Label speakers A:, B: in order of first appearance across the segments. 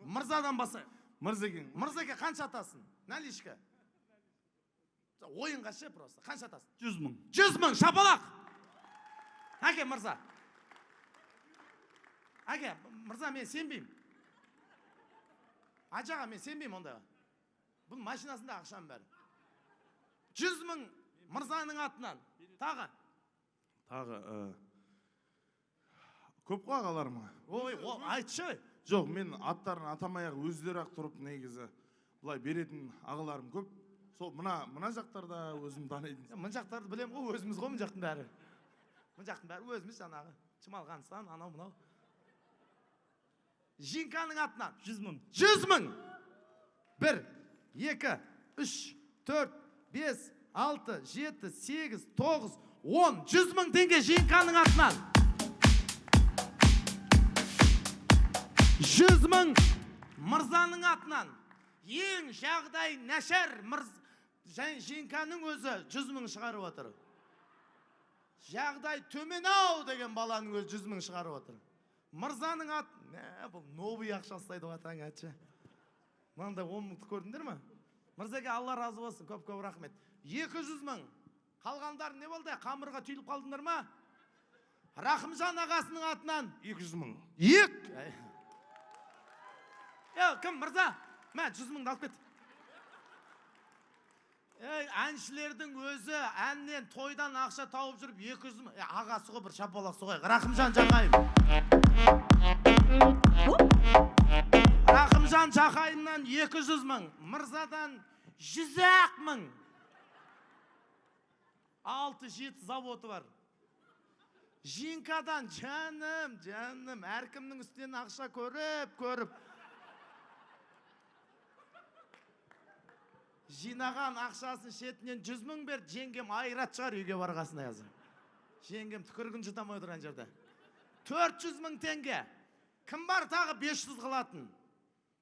A: Мырзадан баса.
B: Мырзеке
A: қанша атасың? Наличка. Ойынға ше просто. Қанша атасың?
B: 100 мың.
A: 100 мың, шапалақ. Әке, мырза. Әке, мырза, мен сенбеймін. Ажаға, мен сенбеймін ондайға. Бұл машинасында ақшам бәрі. 100 мың мырзаның атынан. Тағы.
B: Көп қой ағаларым.
A: Ой, айтшы.
B: Жоқ, мен аттарын атамай-ақ өздері-ақ тұрып негізі бұлай беретін ағаларым көп. Сол мына жақтарда өзім таниды.
A: Мына жақтарды білем ғой, өзіміз ғой мына жақтың бәрі. Мына жақтың бәрі өзіміз жаңағы. Чымалғанстан, анау мынау. Жинканың атынан
B: 100 мың.
A: 100 мың. 1, 2, 3, 4, 5, 6, 7, 8, 9, 10. 100 мың теңге жинканың атынан. 100 мың мырзаның атынан. Ең жағдай нашар жинканың өзі 100 мың шығарып отыр. Жағдай төмен ау деген баланың өзі 100 мың шығарып отыр. Мырзаның ат, бұл новый ақша ұстайды атаң әтші. Мынандай 10 мыңды көрдіңдер ме? Мырзаға Алла разы болсын, көп рахмет. 200 мың. Қалғандар не болды? Қамырға түйіліп қалдыңдар ма? Рахымжан ағасының атынан
B: 200 мың.
A: Кім мырза? Мә, 100 мыңды алып кет. Әншілердің өзі әннен тойдан ақша тауып жүріп 200 мың. Ағасы ғой бір шапалақ соғайық. Рахымжан Жақайым. Рахымжан Жақайымнан 200 мың. Мырзадан 100 мың. 6-7 заводы бар. Жинкадан жаным, әркімнің үстінен ақша көріп. Жинаған ақшасын шетінен 100 мың бер, жеңгем айрат шығар үйге барғасына язы. Жеңгем түкіргін жұтамай отырған жерде. 400 мың теңге. Кім бар тағы 500 қылатын?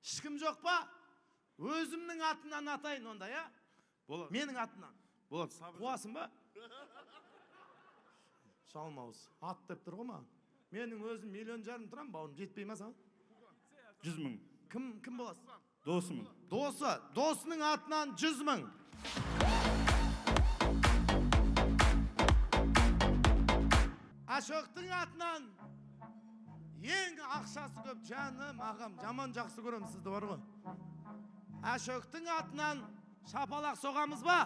A: Ешкім жоқ па? Өзімнің атынан атайын онда, я?
B: Болады.
A: Менің атынан.
B: Болады.
A: Қуасың ба? Шалмауыз. Ат деп тұр ғой ма? Менің өзім 1,5 миллион тұрам, бауырым жетпей ма саған?
B: 100 мың.
A: Кім боласың?
B: Досымын.
A: Досының атынан 100 мың. Ашоқтың атынан ең ақшасы көп жаным, ағам, жаман жақсы көрем сізді бар ғой. Ашоқтың атынан шапалақ соғамыз ба?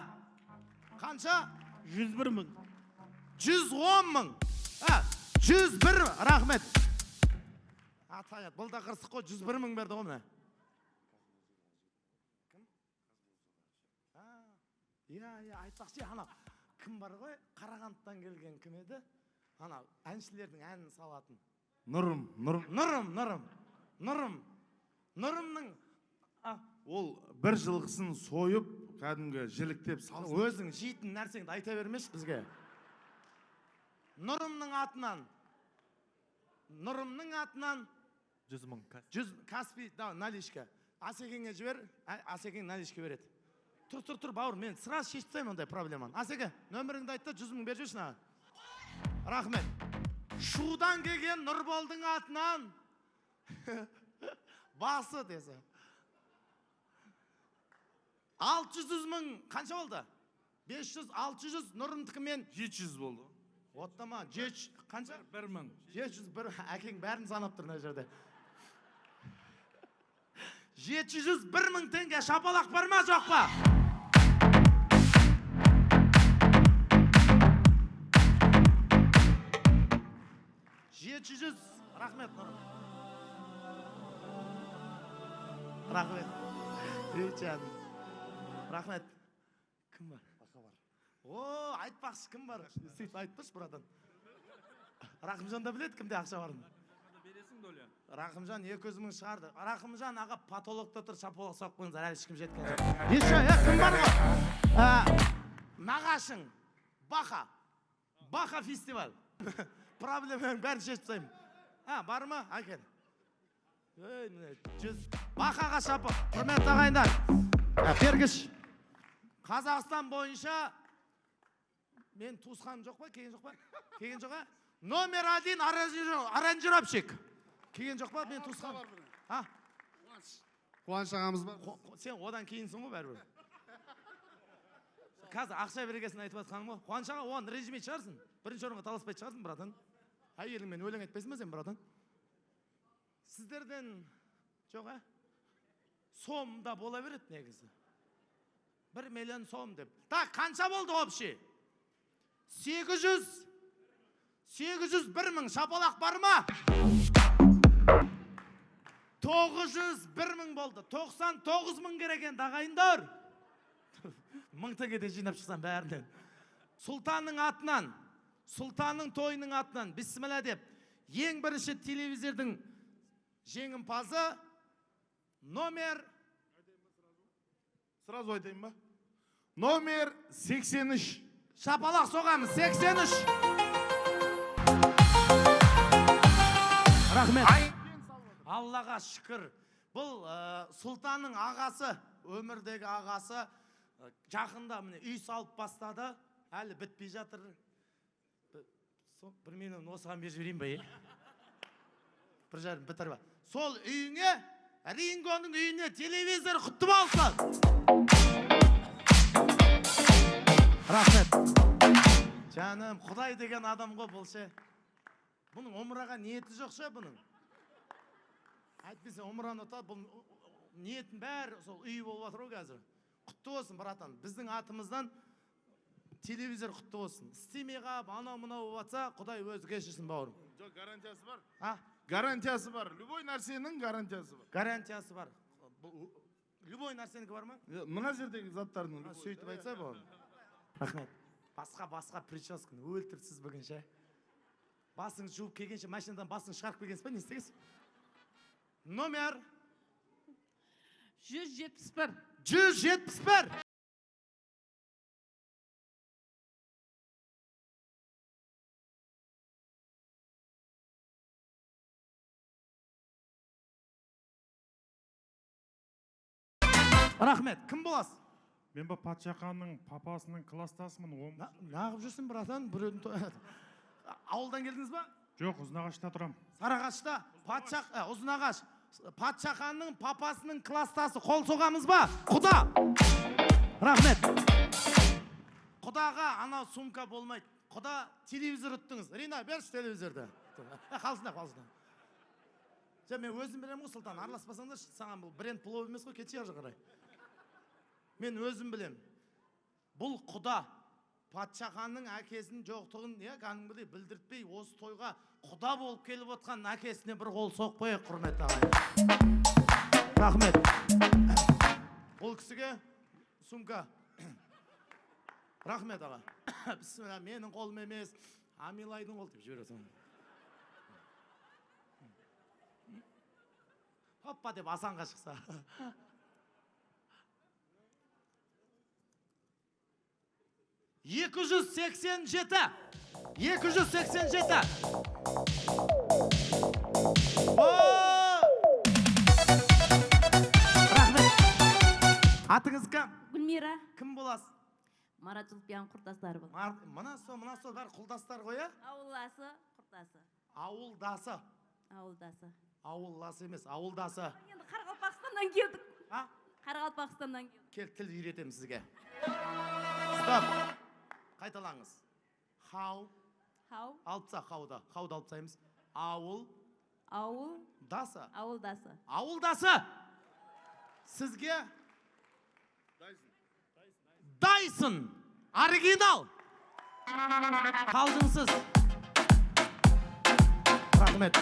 A: Қанша?
B: 101 мың.
A: 110 мың. 101, рахмет. Атайат, бұл да қырсық қой, 101 мың берді ғой міне. Айтпақшы, ана кім бар ғой? Қарағандыдан келген кім еді? Ана әншілердің әнін салатын. Нұрымның
B: Ол бір жылғысын сойып, кәдімгі жіліктеп салсын.
A: Өзің жейтін нәрсеңді айта бермеш бізге. Нұрымның атынан
B: 100 мың.
A: Каспий, наличка. Асекеңе жібер, Асекең наличка береді. Тұр, бауыр, мен сразу шешіп тастаймын ондай проблеманы. Асеке, нөміріңді айтты, 100 мың беріп жүршін. Рахмет. Шудан келген Нұрболдың атынан басы десе. 600 мың, қанша болды? 500, 600, Нұрымдікімен
B: 700 болды.
A: Оттама, қанша?
B: 1 мың.
A: 701, әкең бәрін санап тұр мына жерде. 701 мың теңге шапалақ бар ма, жоқ па? Рахмет, Нұрым. Рахмет. Рахмет. Кім бар? Бақа бар. О, айтпақшы, кім бар? Сөйтіп айтпаш, бұрадан. Рахымжан да біледі, кімде ақша барын. Рахымжан 200 мың шығарды. Рахымжан аға патологта тұр, шапалақ соғып қойыңыздар, әлі ешкім жеткен жоқ. Кім бар ғой? Нағашың, Бақа фестиваль. Проблеманың бәрін шешіп тастаймын. Бар ма? Әкен. Бақаға шапы. Құрметті ағайындар. Бергіш. Қазақстан бойынша мен туысқаным жоқ па? Келген жоқ па? Келген жоқ па? Номер 1 аранжировщик. Келген жоқ па? Мен туысқаным.
C: Қуаныш ағамыз бар.
A: Сен одан кейінсің ғой бәрібір. Қазір ақша берекесін айтып жатқаным ғой. Қуаныш аға, оған ренжімей шығарсың. Бірінші орынға таласпайды шығарсың, братан. Әйеліңмен өлең айтпайсың ба сен, братан? Сіздерден жоқ, сом да бола береді негізі. 1 миллион сом деп. Так, қанша болды общий? 801 мың шапалақ бар ма? 901 мың болды. 99 мың керек енді ағайындар. 1000 теңгеде жинап шықсам бәрінен. Сұлтанның атынан, сұлтанның тойының атынан, бисмилла деп, ең бірінші телевизордың жеңімпазы номер...
B: Сразу айтайын ба? Номер 83.
A: Шапалақ соғамыз, 83. Рахмет. Аллаға шүкір. Бұл сұлтанның ағасы, өмірдегі ағасы, жақында үй салып бастады. Әлі бітпей жатыр. 1 миллион осыған беріп жіберейін ба, 1,5 бітір ба. Сол үйіңе, Рингоның үйіне телевизор құтты болсын. Рахмет. Жаным, Құдай деген адам ғой бұл ше. Бұның омыраға ниеті жоқ ше бұның. Әйтпесе омыраны ұтады, бұл ниетін бәрі сол үй болып жатыр ғой қазір. Құтты болсын, братан. Біздің атымыздан телевизор құтты болсын. Істемей қап, анау-мынау болып жатса, Құдай өзі кешірсін, бауырым.
B: Жоқ, гарантиясы бар. Гарантиясы бар. Любой нәрсенің гарантиясы бар.
A: Гарантиясы бар. Любой нәрсенікі бар ма?
B: Мына жердегі заттардың.
A: Сөйтіп айтса бауырым. Рахмет. Басқа прическаны өлтірсіз бүгінше. Басың жуып келгенше, машинадан басың шығарып келгенсіз ба, не істегенсіз? Номер
D: 171.
A: 171. Рахмет, кім боласыз?
E: Мен ба Патшақанның папасының кластасымын.
A: Нағып жүрсің, братан? Ауылдан келдіңіз ба?
E: Жоқ, Ұзынағашта тұрам.
A: Сарағашта, Ұзынағаш. Патшақанның папасының кластасы. Қол соғамыз ба? Құда! Рахмет. Құдаға анау сумка болмайды. Құда телевизор ұттыңыз. Рина, берші телевизорды. Қалсына. Мен өзім білем ғой, Сұлтан, араласпасаңдар, саған бұл бренд плов емес қой, кетші ар қарай. Мен өзім білем. Бұл құда Патшақанның әкесінің жоқтығын кәдімгідей білдіртпей, осы тойға құда болып келіп отқан әкесіне бір қол соқпай, құрметті ағайын. Рахмет. Бұл кісіге сумка. Рахмет аға. Бісміллә, менің қолым емес, Амилайдың қол деп жібересің. Хоппа деп асанға шықса. Екі жүз сексен жеті. Рахмет. Атыңыз кім?
D: Гүлмира.
A: Кім боласыз?
D: Марат Жұлпиян құрдастары бұл.
A: Мына сол бәрі құлдастар ғой,
D: Ауылдасы, құрдасы.
A: Ауылдасы емес, ауылдасы.
D: Енді Қарақалпақстаннан келдік.
A: А?
D: Қарақалпақстаннан келдік.
A: Кел, тіл үйретемін сізге. Стоп. Қайталаңыз. Хау. Алыпса, хауды алып тастаймыз. Ауылдасы. Сізге Дайсон. Оригинал. Қалжыңсыз. Рахмет.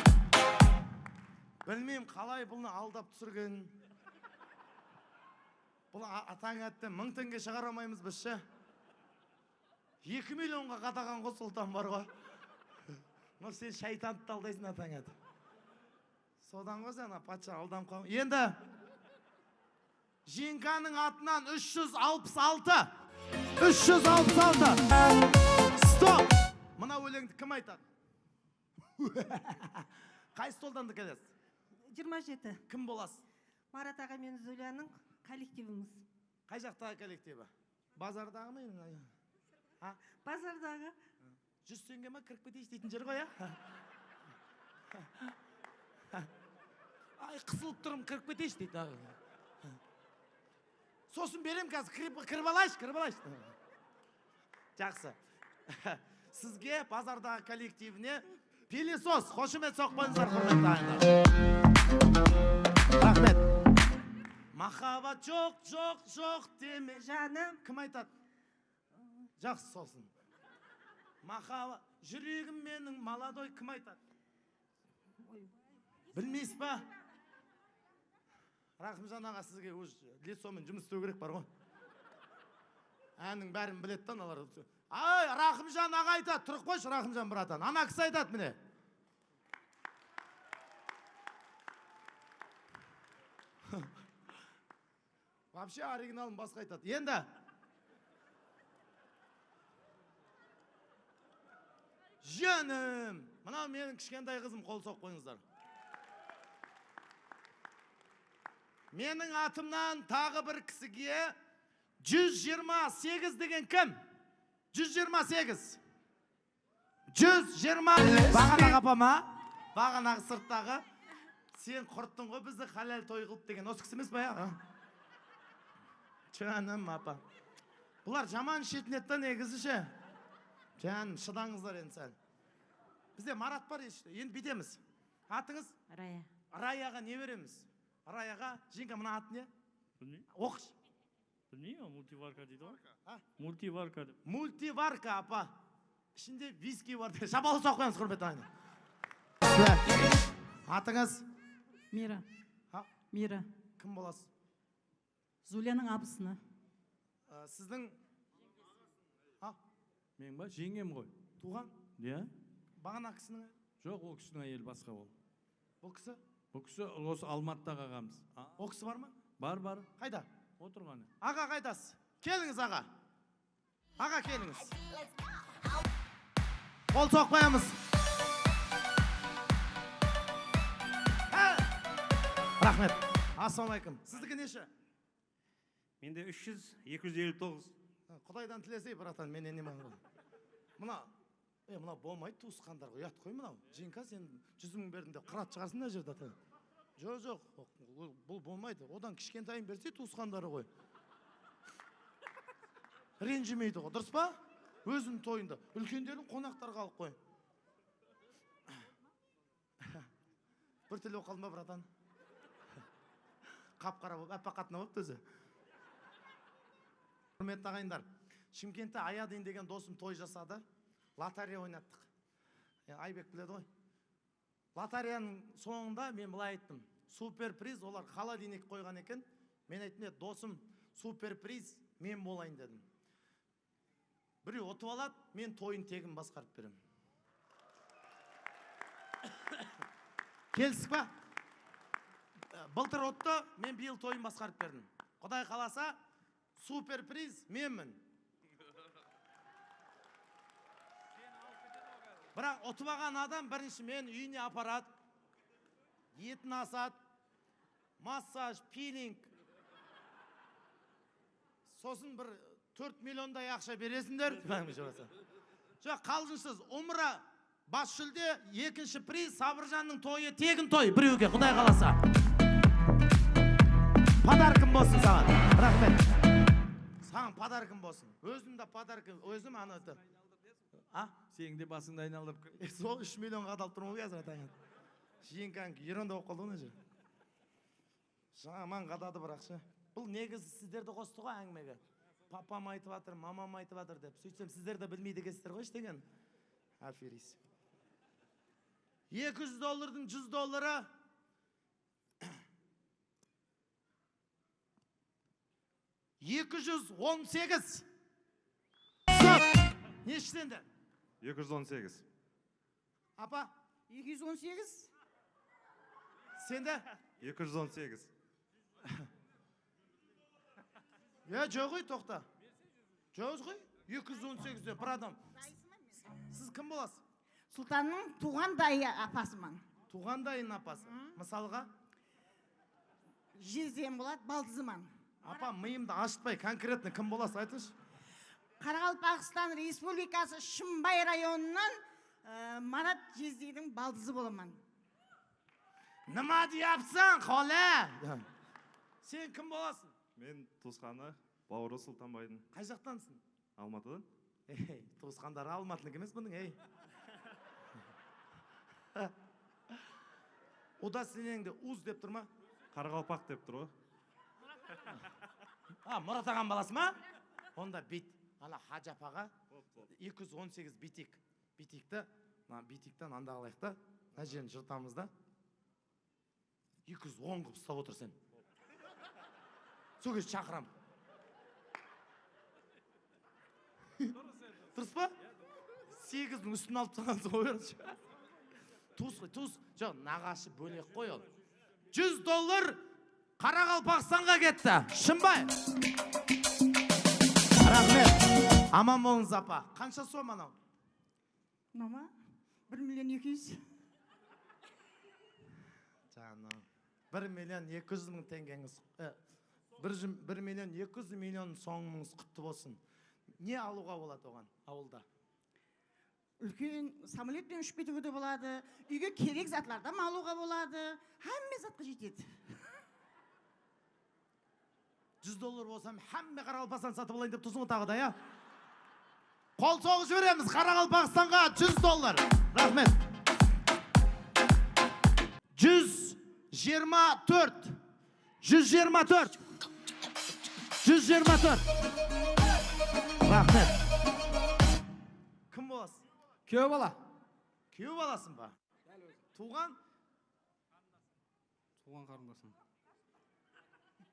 A: Білмеймін, қалай бұны алдап түсірген. Бұл атаң әтті 1000 теңге шығара алмаймыз біз ше. 2 миллионға қатаған ғой, Сұлтан бар ғой. Нұр, сен шайтанды алдайсың атаң әтті. Содан ғой сен патша алдан қойың. Енді Жеңканың атынан 366. Стоп! Мына өлеңді кім айтады? Қай столданды келесіз?
F: 27.
A: Кім боласыз?
F: Марат аға мен Зуляның коллективіміз.
A: Қай жақтағы коллективі? Базардағы ма?
F: Базардағы.
A: 100 теңге ма кіріп кетейіз дейтін жер ғой, Ай, қысылып тұрмын, кіріп кетейінші дейді. Сосын берем қазір, кіріп алайшы. Жақсы. Сізге базардағы коллективіне пилесос, қошемет соқпаңыздар, құрметті ағайындар. Рахмет. Махаббат жоқ деме.
F: Жаным.
A: Кім айтады? Жақсы сосын. Махаббат, жүрегім менің молодой, кім айтады? Білмейсіз ба? Рахымжан аға сізге өз лицомен жұмыс істеу керек бар ғой. Әннің бәрін біледі тан алар. Ай, Рахымжан аға айтады, тұрып қойшы Рахымжан братан. Ана кісі айтады міне. Вообще оригиналын басқа айтады. Енді. Жаным, мынау менің кішкентай қызым, қол соқ қойыңыздар. Менің атымнан тағы бір кісіге 128 деген кім? 128. 120. Бағанағы апама, бағанағы сырттағы. Сен құрттың ғой бізді халал той қылып деген. Осы кісі емес па я? Жаным апа. Бұлар жаман шетінетті негізі ше. Жаным, шыдаңыздар енді сәл. Бізде Марат бар ешті. Енді бітеміз. Атыңыз?
D: Рая.
A: Раяға не береміз? Раяға, жеңге мұна аты не?
E: Білмеймін.
A: Оқыш.
E: Білмеймін, мультиварка дейді ғой. Мультиварка деп.
A: Мультиварка, апа. Ішінде виски бар. Шабалы соқпаймыз, құрметті ағайындар. Атыңыз?
G: Мира.
A: Ha?
G: Мира.
A: Кім боласыз?
G: Зуляның абысыны.
A: Сіздің?
H: Мен ба? Жеңгем ғой.
A: Туған?
H: Иә?
A: Бағана кісінің?
H: Жоқ, ол кісінің әйелі басқа ол.
A: Бұл кісі?
H: Бұл кісі осы Алматыдағы ағамыз.
A: Ол кісі бар ма?
H: Бар.
A: Қайда?
H: Отырғаны.
A: Аға қайдасыз? Келіңіз аға. Аға келіңіз. Қол соқпаймыз. Рахмет. Ассалаумалейкум. Сіздікі неше?
I: Менде 300, 259.
A: Құдайдан тілесей, братан, мен енемін ғой. Мына болмайды, туысқандар ғой, ұят қой мынау. Жеңка, сен 100 мың бердің деп қырат шығарсын да жерді ата. Жоқ, бұл болмайды. Одан кішкентайын берсе туысқандары ғой. Ренжімейді ғой, дұрыс па? Өзінің тойында. Үлкендерін қонақтар қалып қой. Бір тілі оқалын ба, братан? Қап-қара болып, әппақ қатына болып өзі. Құрметті ағайындар, Шымкентте Аядин деген досым той жасады. Лотарея ойнаттық. Айбек біледі ғой. Лотареяның соңында мен былай айттым. Суперприз, олар холодильник қойған екен. Мен айттым, досым, суперприз мен болайын дедім. Біреу ұтып алады, мен тойын тегін басқарып берем. Келсік па? Былтыр отты, мен биыл тойын басқарып бердім. Құдай қаласа, суперприз менмін. Бірақ ұтып алған адам бірінші мен үйіне апарады, етін асады, массаж, пилинг. Сосын бір 4 миллиондай ақша бересіңдер. Жоқ, қалжыңсыз, умра бас жүлде, екінші приз Сабыржанның тойы тегін той біреуге, Құдай қаласа. Подаркым болсын саған. Рахмет. Саған подаркым болсын. Өзім де подаркым, өзім анады.
H: Сен де басыңды айналдырып көр.
A: Сол 3 миллионға адалып тұрмын ғой қазір атаңыз. Жиенкаң еронда оқып қалды ғой жер. Жаман қадады бірақ ше. Бұл негізі сіздерді қосты ғой әңгімеге. Папам айтып жатыр, мамам айтып жатыр деп. Сөйтсем сіздер де білмейді екенсіздер ғой ештеңені. Аферис. $200, $100. $218. Не іштенді?
I: 218.
A: Апа?
G: 218.
A: Сенде?
I: 218.
A: Жоқ ғой, тоқта. Жоқ ғой, 218-де бір адам. Сіз кім боласыз?
G: Сұлтанның туғандайы апасымын.
A: Туғандайын апасы. Мысалға?
G: Жездем болады, балдызыман.
A: Апа, миымды ашытпай, конкретно кім боласыз айтыңызшы?
G: Қарақалпақстан Республикасы Шымбай районынан Марат жездейдің балдызы боламын.
A: Nima deyapsan, xola? Sen kim bo'lasan?
I: Мен туысқаны Бауыры Сұлтанбайдың.
A: Қай жақтансың?
I: Алматыдан.
A: Ей, туысқандары Алматылық емес бұның, ей. Ода сенеңді уз деп тұр ма?
I: Қарақалпақ деп тұр ғой.
A: Мұрат ағам баласы ма? Онда бит. Ана Хажы апаға 218 битик. Битикті, битиктен анда қалайық та, мына жерін жыртамыз да. 210 қып ұстап отыр сен. Сол кез шақырам. Дұрыс па? 8-дің үстін алып тағансың ғой. Туыс қой, туыс. Жоқ, нағашы бөлек қой ол. $100 Қарақалпақстанға кетті. Шынбай. Рахмет. Аман болыңыз апа. Қанша сом анау?
G: Мама, 1.200.000.
A: Жаным. 1.200.000 теңгеңіз. 1.200.000 соңыңыз құтты болсын. Не алуға болады оған ауылда?
G: Үлкен самолетпен ұшып кетуге де болады. Үйге керек затлардан алуға болады. Хамме затқа жетеді.
A: $100 болсам, хамме Қарақалпақстан сатып алайын деп тұрсың тағы да, я? Қол соғып жібереміз Қарақалпақстанға $100. Рахмет. 124. 124. 124. Рахмет. Кім боласың?
C: Күйеу бала.
A: Күйеу баласың ба? Туған?
C: Туған қарындасым.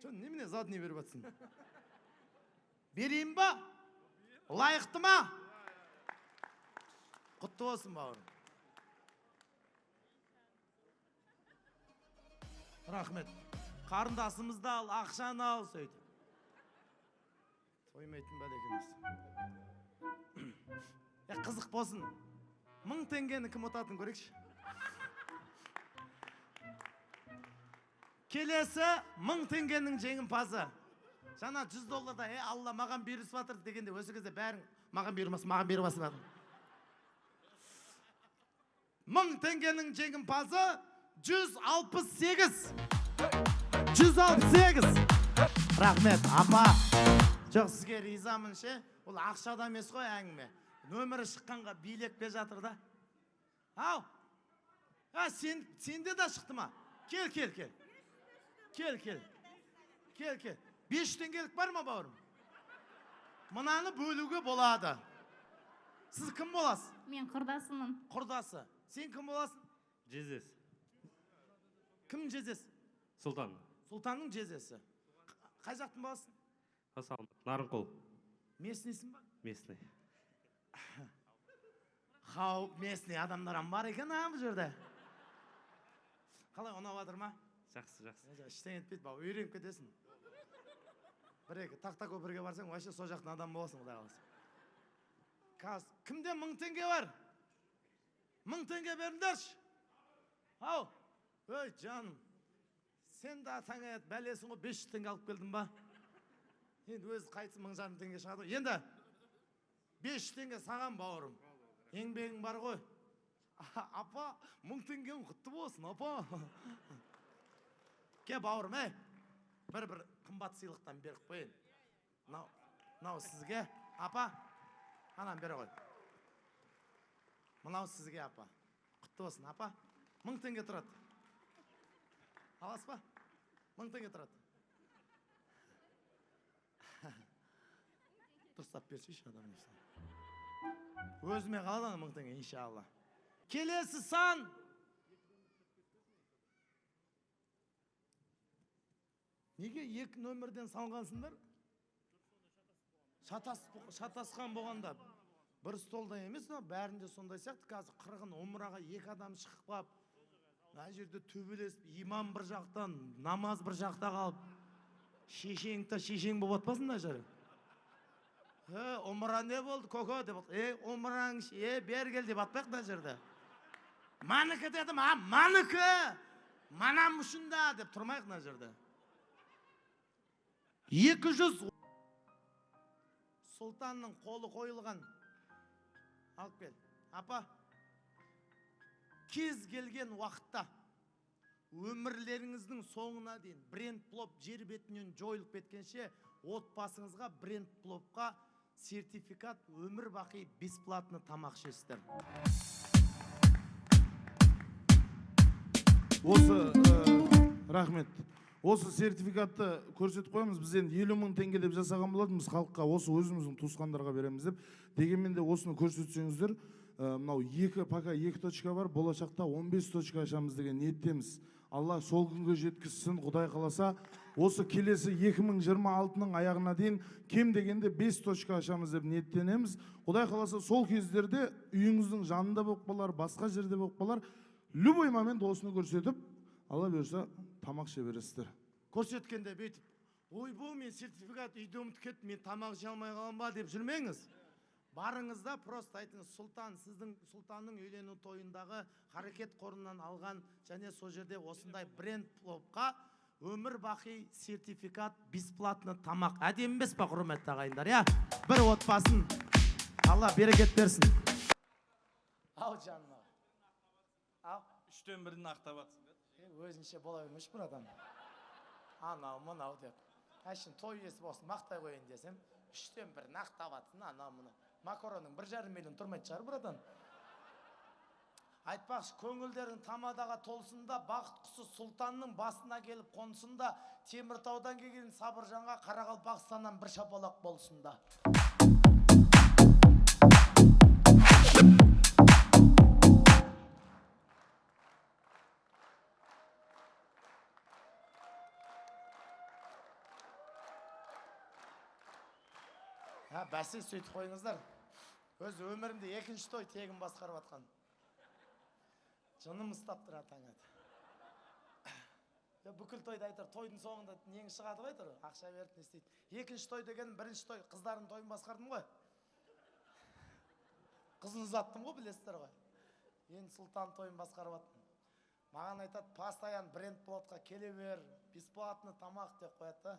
A: Немене задний беріп атсың? Берейін ба? Лайықты ма? Құтты болсын бауырым. Рахмет. Қарындасымызды ал, ақшаны ал, сөйтіп. Тоймайтын бәл екенбіз. Қызық болсын. 1000 теңгені кім ұтатын көрекші? Келесі 1000 теңгенің жеңімпазы. Жана $100 Алла маған беріп жатыр дегенде осы кезде бәрің маған бермесін, маған беріп жатыр. 1000 теңгенің жеңімпазы 168. 168. Рахмет, апа. Жоқ, сізге ризамын ше. Ол ақшада емес қой әңгіме. Нөмірі шыққанға билеп жатыр да. Ау. Сенде да шықты ма? Кел. Кел. 5 теңгелік бар ма, бауырым? Мынаны бөлуге болады. Сіз кім боласыз?
D: Мен құрдасымын.
A: Құрдасы. Сен кім боласың?
I: Жезес.
A: Кім жезес?
I: Сұлтан.
A: Сұлтанның жезесі. Қай жақтың боласың?
I: Қасал. Нарынқол.
A: Местныйсың ба?
I: Местный.
A: Қауіп местный адамдарам бар екен бұл жерде. Қалай, ұнап жатыр ма?
I: Жақсы.
A: Іштен етпейді, бау, үйреніп кетесің. Бір-екі тақта көпірге барсаң, вообще сол жақтың адам боласың, құдай қаласа. Кімде 1000 теңге бар? 1000 теңге беріңдерші. Ау, өй, жаным, сен да таңа бәлесің ғой, 500 теңге алып келдің ба? Енді өзі қайтсы 1000 теңге шығады. Енді 500 теңге саған, бауырым. Еңбегің бар ғой. Апа, 1000 теңгең құтты болсын, апа. Ке, бауырым, бір қымбат сыйлықтан беріп қойын. Мынау сізге, апа. Анам бере қой. Мынау сізге, апа. Құтты болсын, апа. 1000 теңге тұрады. Алас па? 1000 теңге тұрады. Дұрыстап берсейші адам несі. Өзіме қалады 1000 теңге, иншалла. Келесі сан. Неге 2 нөмірден салғансыңдар? Шатасқан болғанда. Бір столда емес, бәрінде сондай сияқты. Қазір қырғын омыраға 2 адам шығып қап. Мына жерде төбелесіп, имам бір жақтан, намаз бір жақта қалып. Шешең болып атпасын мына жері. Омыра не болды, көке деп атпақ. Омыраң, бер кел деп атпақ мына жерде. Маныкі дедім, маныкі! Манам ұшында деп тұрмайық мына жерде. 200 Сұлтанның қолы қойылған. Алып кел. Апа, кез келген уақытта өмірлеріңіздің соңына дейін бренд плов жер бетінен жойылып кеткенше отбасыңызға бренд пловқа сертификат өмір бақи бесплатно тамақ ішесіздер.
B: Осы рахмет. Осы сертификатты көрсетіп қоямыз. Біз енді 50 000 теңге деп жасаған болатынбыз халыққа, осы өзіміздің туысқандарға береміз деп. Дегенмен де осыны көрсетсеңіздер, мынау пока 2 точка бар, болашақта 15 точка ашамыз деген ниеттеміз. Алла сол күнге жеткізсін, Құдай қаласа. Осы келесі 2026-ның аяғына дейін кем дегенде 5 точка ашамыз деп ниеттенеміз. Құдай қаласа сол кездерде үйіңіздің жанында болып қалар, басқа жерде болып қалар, любой момент осыны көрсетіп, Алла бұйырса тамақ іше бересіздер.
A: Көрсеткенде бүйтіп, ойбу мен сертификат үйде ұмытып кеттім, мен тамақ іше алмай қалам ба деп жүрмеңіз. Барыңызда просто айтыңыз, сұлтан, сіздің сұлтанның үйлену тойындағы харекет қорынан алған және сол жерде осындай бренд пловқа өмір бақи сертификат бесплатно тамақ. Әдемі емес па, құрметті ағайындар, я? Бір отбасын Алла берекет берсін. Ау жаным. Ау.
H: 3-тен 1-ін ақтап атсың.
A: Өзінше бола бермеш бір адам. Анау, мынау деп. Әшін той есі болсын, мақтай қойын десем, 3-тен 1-ін ақтап атсын, анау, мынау. Макаронның 1,5 миллион тұрмайды шығар бір адам. Айтпақшы, көңілдерің тамадаға толсында, бақыт құсы сұлтанның басына келіп қонсында, Теміртаудан келген Сабыржанға Қарақалпақстаннан бір шапалақ болсында. Бәсе сөйтіп қойыңыздар. Өз өмірімде 2-ші той тегін басқарып атқан. Жыным ұстап тұрады таңат. Бүкіл тойды айтыр, тойдың соңында нең шығады ғой тұр, ақша беріп не істейді. 2-ші той деген 1-ші той, қыздардың тойын басқардым ғой. Қызын ұзаттым ғой, білесіздер ғой. Енді сұлтан тойын басқарып аттым. Маған айтады, постоян бренд плотқа келе бер, бесплатно тамақ деп қояды.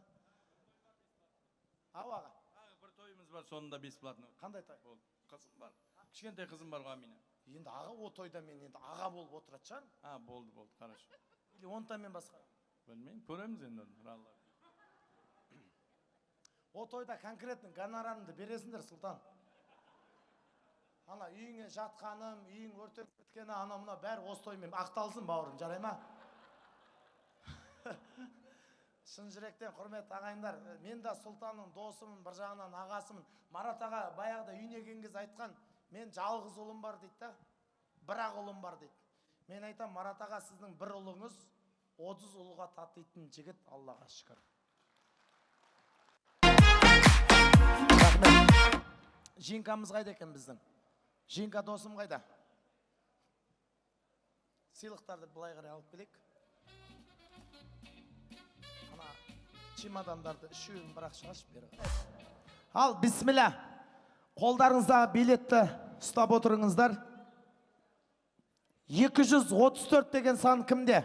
A: Ау аға.
H: Бір тойымыз бар, сонында бесплатно.
A: Қандай той?
H: Қызым бар. Кішкентай қызым бар ғой Амина.
A: Енді аға о тойда мен енді аға болып отырады шығар.
H: Болды, хорошо.
A: Или 10-та мен басқарамын.
H: Білмеймін, көреміз енді оны.
A: О тойда конкретный гонорарымды бересіңдер, сұлтан. Ана үйіңе жатқаным, үйің өртеп біткені, ана мына бәрі осы тоймен ақталсын, бауырым, жарай ма? Шын жүректен құрметті ағайындар, мен де сұлтанның досымын, бір жағынан ағасымын. Марат аға баяғыда үйіне келген кезде айтқан, мен жалғыз ұлым бар дейді да, бірақ ұлым бар дейді. Мен айтам, Марат аға, сіздің бір ұлыңыз 30 ұлға татитын жігіт, Аллаға шүкір. Рахмет. Жинкамыз қайда екен біздің? Жинка досым қайда? Сыйлықтарды былай қарай алып келейік. Ана чемодандарды үшеуін бірақ шығарып бері. Ал, бисмилля. Қолдарыңыздағы билетті ұстап отырыңыздар. 234 деген сан кімде?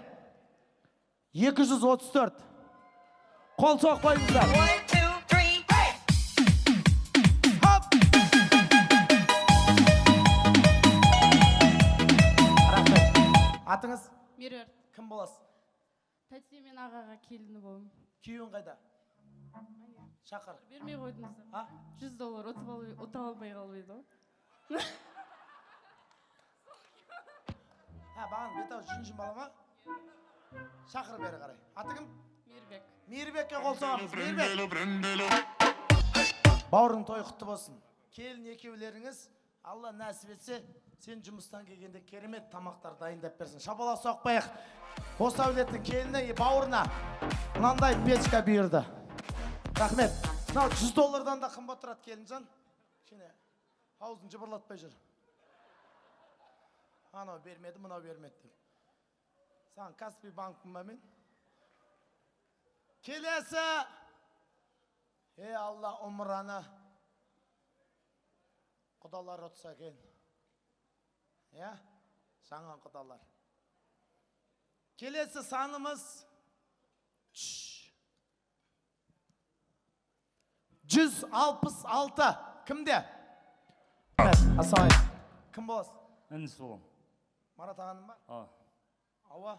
A: 234. Қол соқ қойыңыздар.
J: 1, 2, 3, break!
A: Хоп! Рахмет. Атыңыз?
K: Меруерт.
A: Кім боласыз?
K: Тәте мен ағаға келіні болым.
A: Күйеуің қайда? Шақыр.
K: Бермей қойдыңыздар.
A: А?
K: $100 ұтып алмай қалып еді ғой.
A: Баған бет ау жүнжін бала ма? Шақыр бері қарай. Аты кім?
K: Мейірбек.
A: Мейірбекке қол соғамыз. Мейірбек. Бауырың той құтты болсын. Келін екеулеріңіз, Алла нәсіп етсе, сен жұмыстан келгенде керемет тамақтар дайындап берсін. Шапалақ соқпайық. Осы әулеттің келіні бауырына мынандай печка бұйырды. Рахмет. $100 да қымбат тұрады келінжан. Кішкене аузын жыбырлатпай жүр. Анау бермеді, мынау бермеді деп. Саған Каспий банкпын ба мен? Келесі! Алла ұмыраны құдалар отса кен. Жаңа құдалар. Келесі санымыз 166. Кімде? Асай. Кім боласыз?
L: Інісі болам.
A: Марат ағаның ба? Ауа.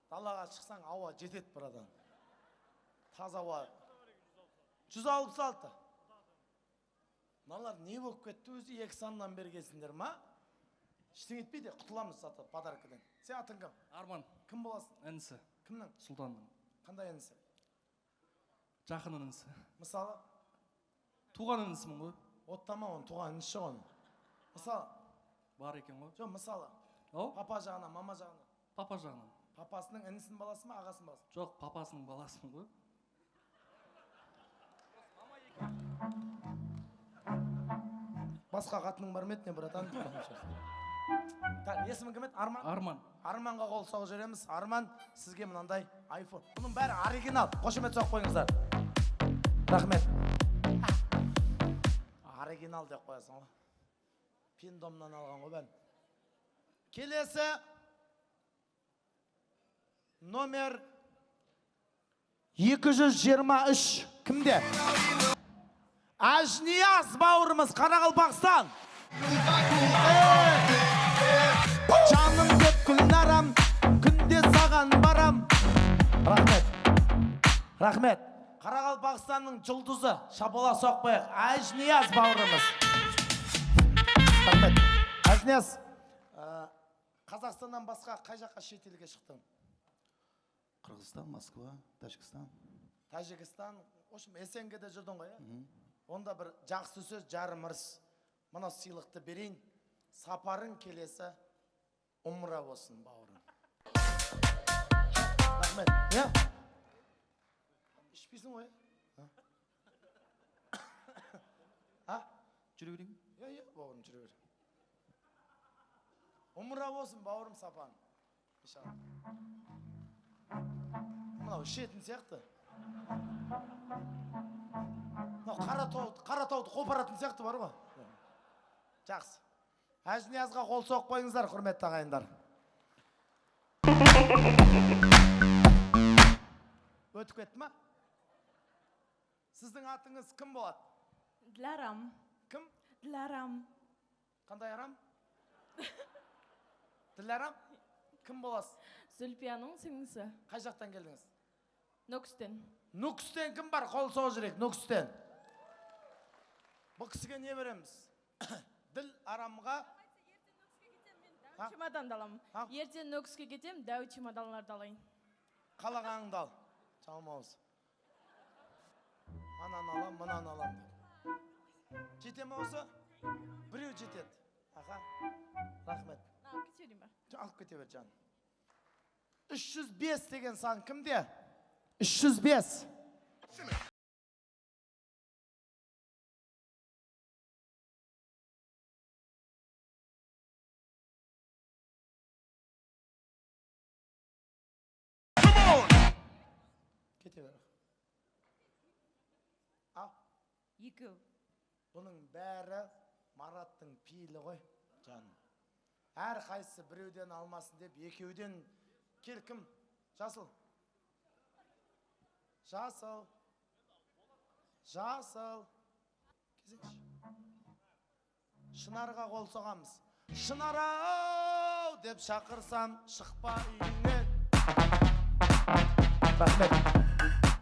A: Далаға шықсаң ауа жетеді братан. Таза ауа. 166. Мыналар не болып кетті өзі 2 саннан бергенсіңдер ма? Ештеңе етпейді, құтыламыз заты подаркадан. Сен атың кім?
H: Арман.
A: Кім боласың?
H: Інісі.
A: Кімнің?
H: Сұлтанның.
A: Қандай інісі?
H: Жақын інісі.
A: Мысалы?
H: Туған інісімін ғой.
A: Оттама оны, туған інісі оны. Мысалы?
H: Бар екен ғой.
A: Жоқ, мысалы?
H: О?
A: Папа жағынан, мама жағынан.
H: Папа жағынан.
A: Папасының інісінің баласы ма, ағасының баласы?
H: Жоқ, папасының баласымын ғой.
A: Басқа қатының бар ма еді не, братан? Так, есімің кім еді? Арман?
H: Арман.
A: Арманға қол соғып жібереміз. Арман, сізге мынандай айфон. Бұның бәрі оригинал. Қошемет соғып қойыңыздар. Рахмет. Оригинал деп қоясың ғой. Пиндомнан алған ғой бәрін. Келесі номер 223 кімде? Ажнияз бауырымыз, Қарақалпақстан. Жаным деп күлнарам, күнде саған барам. Рахмет. Рахмет. Қарақалпақстанның жұлдызы, шапала соқпайық. Ажнияз бауырымыз. Рахмет. Ажнияз, Қазақстаннан басқа қай жаққа шетелге шықтың?
J: Қырғызстан, Москва, Тәжікстан.
A: Тәжікстан, ошым СНГ-де жүрдің ғой, онда бір жақсы сөз, жарым ырыс. Мына сыйлықты берейін. Сапарың келесі умра болсын, бауырым. Рахмет. Не? Ішпейсің ғой?
H: Жүре берейін.
A: Бауырым, жүре бер. Умра болсын, бауырым, сапан. Мынау ішетін сияқты. Қаратауды қопаратын сияқты бар ғой. Жақсы. Ажниязға қол соғып қойыңыздар, құрметті ағайындар. Өтіп кетті ма? Сіздің атыңыз кім болады?
K: Диларам.
A: Кім?
K: Диларам.
A: Қандай арам? Диларам? Кім боласыз?
K: Зүлпияның сіңлісі.
A: Қай жақтан келдіңіз?
K: Нөкістен.
A: Нүкістен кім бар? Қол соғып жүрек, Нүкістен. Бұл кісіге не береміз? Діл арамға.
K: Чемодан далам. Ертең Нөкіске кетем, дәу чемоданларды алайын.
A: Қалағаныңды ал. Жалмауыз. Анан алам, мынан алам. Жете ме осы? Біреу жетеді. Аха. Рахмет.
K: Алып кете берейін ба?
A: Алып кете бер, жан. 305 деген сан кімде? 305. Кете бер. Ал.
K: Екі.
A: Бұның бәрі Мараттың пейілі ғой, жаным. Әр қайсысы біреуден алмасын деп, екеуден кел кім? Жасыл. Жасыл. Жасыл. Кезеңші. Шынарға қол соғамыз. Шынар-ау деп шақырсам, шықпа үйіңнен. Рахмет.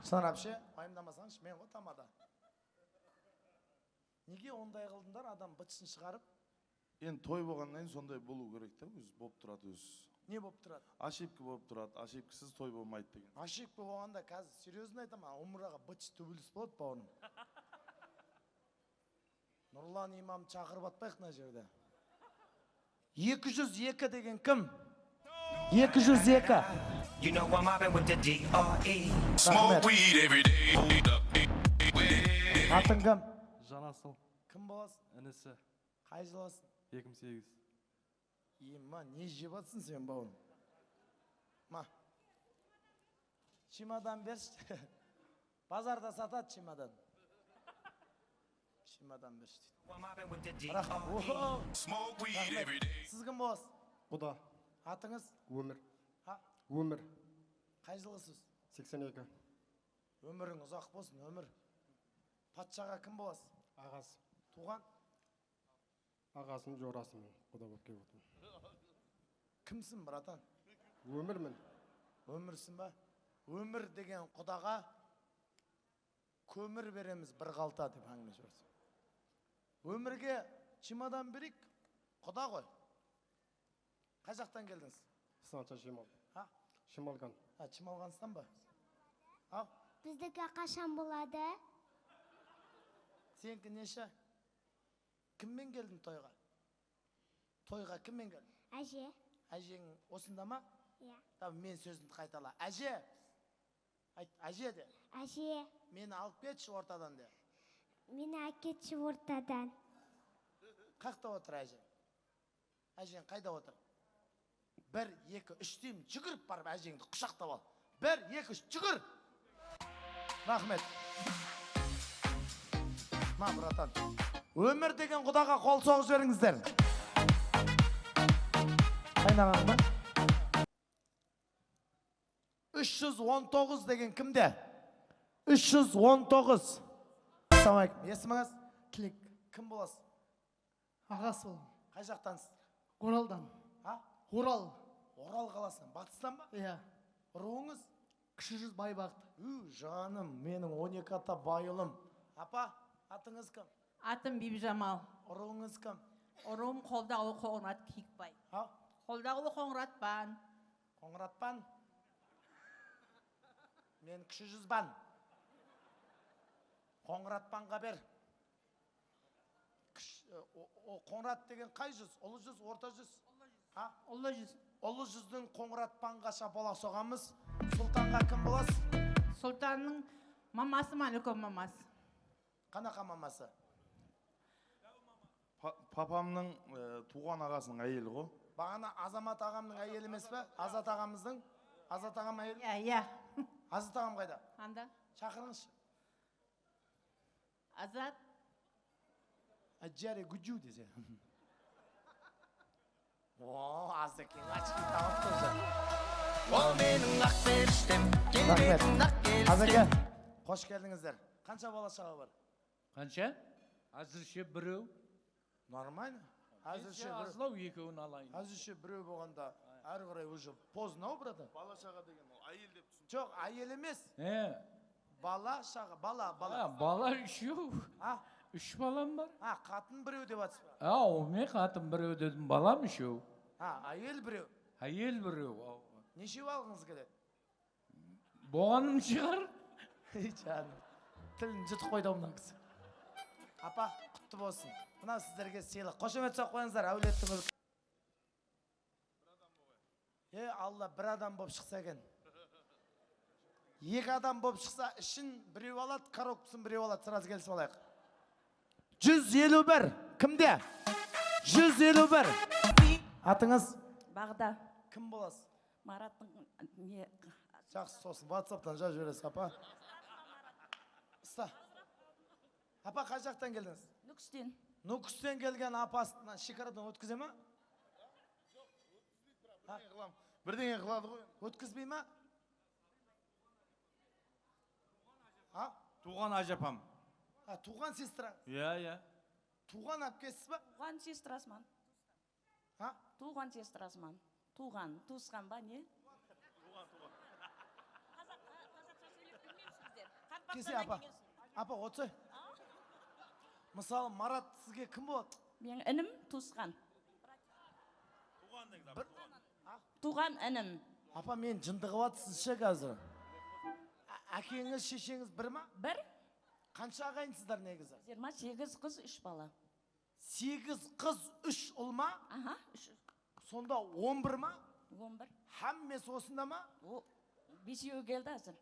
A: Шынар әпше, пайымдамасаңшы, мен ғой тамада. Неге ондай қылдыңдар, адам бытшын шығарып?
B: Енді той болғаннан кейін сондай болу керек та, өзі болып тұрады өзі.
A: Не болып тұрады?
B: Ошибка болып тұрады, ошибкасыз той болмайды деген.
A: Ошибка болғанда қазір серьезно айтамын, умраға бытш төбелес болады бауырым. Нұрлан имам шақырып атпайық мына жерде. 202 деген кім? 202.
L: You know I'm mobbing with the D.R.E.
A: Smoke
L: weed every day.
A: Атың кім?
E: Жанасыл.
A: Кім боласың?
E: Інісі.
A: Қай жыласың?
E: 2008.
A: Ема, не жеп атсың сен бауырым? Ма. Чемодан берші. Базарда сатады чемодан. Чемодан берші. Рахмет. Сіз кім боласыз?
C: Құда.
A: Атыңыз?
C: Өмір.
A: Ha?
C: Өмір.
A: Қай жылысыз?
C: 82.
A: Өмірің ұзақ болсын, өмір. Патшаға кім боласыз?
C: Ағасы.
A: Туған?
C: Ағасының жорасымын. Құда болып келіп отырмын.
A: Кімсің, братан?
C: Өмірмін.
A: Өмірсің ба? Өмір деген құдаға көмір береміз бір қалта деп әңгіме жүрсің. Өмірге чемодан берейік, құда ғой. Қай жақтан келдіңіз?
C: Станция Шимал.
A: Ha?
C: Шималган.
A: Чемалғанстан ба? Ау,
M: Біздікі қашан болады?
A: сенікі неше? Кіммен келдің тойға? Тойға кіммен келдің?
M: Әже.
A: Әжең осында ма?
M: Иә.
A: Тамam, мен сөзімді қайтала. Әже! Айт, әже де.
M: Әже.
A: Мені алып кетші ортадан де.
M: Мені әкетші ортадан.
A: Қақта отыр әжең? Әжең қайда отыр? 1, 2, 3 деймін, жүгіріп барып әжеңді құшақтап ал. 1, 2, 3, жүгір! Рахмет. На, братан. Өмір деген құдаға қол соғып жіберіңіздер. Қайнаған ба? 319 деген кімде? 319. Ассалаумағалейкум. Есіміңіз?
N: Тілек.
A: Кім боласыз?
N: Ағасы болам.
A: Қай жақтансыз?
N: Оралдан.
A: Ha?
N: Орал.
A: Орал қаласынан. Батыстан ба?
N: Иә.
A: Руыңыз?
N: Кіші жүз бай бақты.
A: Жаным, менің 12 ата байылым. Апа, атыңыз кім?
O: Атым Бибижамал.
A: Руыңыз кім?
O: Ұрым қолдағы Қоңырат Киікбай. Қолдағы Қоңыратпан.
A: Қоңыратпан? Мен кіші жүзбан. Қоңыратпанға бер. Қоңырат деген қай жүз? Ұлы жүз, орта жүз?
O: Ұлы жүз.
A: Ұлы жүздің Қоңыратпанға шапалақ соғамыз. Сұлтанға кім боласыз?
O: Сұлтанның мамасы ма, үлкен мамасы.
A: Қанақа мамасы?
B: Папамның туған ағасының әйелі ғой.
A: Бағана Азамат ағамның әйелі емес пе? Азат ағамыздың? Азат ағам әйелі?
O: Иә.
A: Азат ағам қайда?
O: Анда.
A: Шақырыңызшы.
O: Азат.
A: Әджәрі күджу десе. О, Азекен, ачки тауып тұршы.
L: Ол менің ақ періштем,
A: Рахмет.
L: келбетін ақ келістем.
A: Азеке, қош келдіңіздер. Қанша бала шаға бар?
P: Қанша? Әзірше біреу.
A: Нормально. Әзірше біреу.
P: Азлау екеуін алайын.
A: Әзірше біреу болғанда әрі қарай уже поздно, брата.
B: Бала шаға деген ол әйел деп түсін.
A: Жоқ, әйел емес. Бала шаға, бала.
P: Бала үшеу. Үш балам бар.
A: Қатын біреу деп атыс ба?
P: Мен қатын біреу дедім, балам үшеу.
A: Әйел біреу.
P: Әйел біреу.
A: Нешеу алғыңыз келеді?
P: Боғаным шығар.
A: Жаным, тілін жұтып қойды мына кісі. Апа, құтты болсын. Мына сіздерге сыйлық. Қошемет соқ қойыңыздар, әулеттің үлкі. Алла, бір адам болып шықса екен. 2 адам болып шықса, ішін біреу алады, коробкасын біреу алады, сразу келісіп алайық. 151. Кімде? 151. Атыңыз?
D: Бағда.
A: Кім боласыз?
D: Мараттың не?
A: Жақсы, сосын WhatsApp-тан жазып жібересіз, апа. Ұста. Апа, қай жақтан келдіңіз?
D: Нүкістен.
A: Нүкістен келген апасынан шекарадан өткізе ма?
B: Бірдеңе қылады ғой.
A: Өткізбей ма?
P: Туған ажапам.
A: Туған сестра.
P: Иә.
A: Туған әпкесіз ба?
D: Туған сестрасыман. Туған сестрасыман. Туған, туысқан ба, не?
A: Кесе, апа. Апа, отсы. Мысалы, Марат сізге кім болады?
D: Мен інім туысқан. Туған інім.
A: Апа, мен жындығы батысыз ше қазір. Әкеңіз, шешеңіз бір ма?
D: Бір.
A: Қанша ағайынсыздар негізі?
D: 28 қыз, 3 бала.
A: 8 қыз, 3 ұл ма?
D: Аха, 3.
A: Сонда 11 ма?
D: 11.
A: Хаммес осында ма?
D: 5 келді әзір.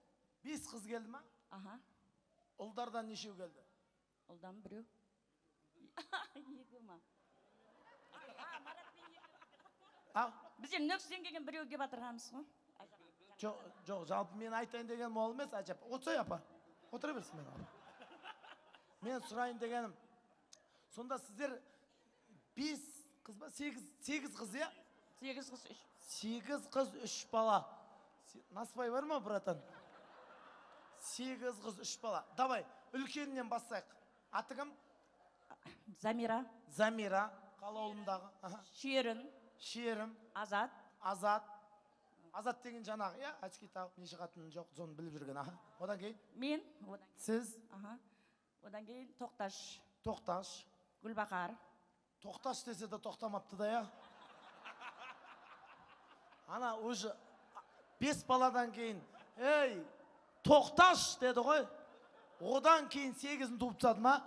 A: 5 қыз келді ма?
D: Аха.
A: Ұлдардан нешеу келді?
D: Ұлдан біреу. 2 ма? Бізден нүкістен келген біреу кеп атырғанбыз ғой.
A: Жоқ, жалпы мен айтайын дегенім ол емес, әжеп. Отырсай, апа. Отыра берсін мен, апа. Мен сұрайын дегенім. Сонда сіздер 5 қыз ба? 8 қыз, е?
D: 8 қыз, 3.
A: 8 қыз, 3 бала. Насыбай бар ма, братан? 8 қыз, 3 бала. Давай, үлкенінен бастайық. Аты кім?
D: Замира.
A: Замира. Қала олымдағы?
D: Шерім.
A: Шерім.
D: Азат.
A: Азат. Азат деген жаңағы, иә, очки тағып, неше қатыны жоқ, соны біліп жүрген, аха. Одан кейін?
D: Мен, одан
A: Сіз?
D: Аха. Одан кейін Тоқташ.
A: Тоқташ.
D: Гүлбақар.
A: Тоқташ десе де тоқтамапты да, я. Ана, уже 5 баладан кейін, ей, Тоқташ деді ғой. Одан кейін 8-ін туып тастады ма?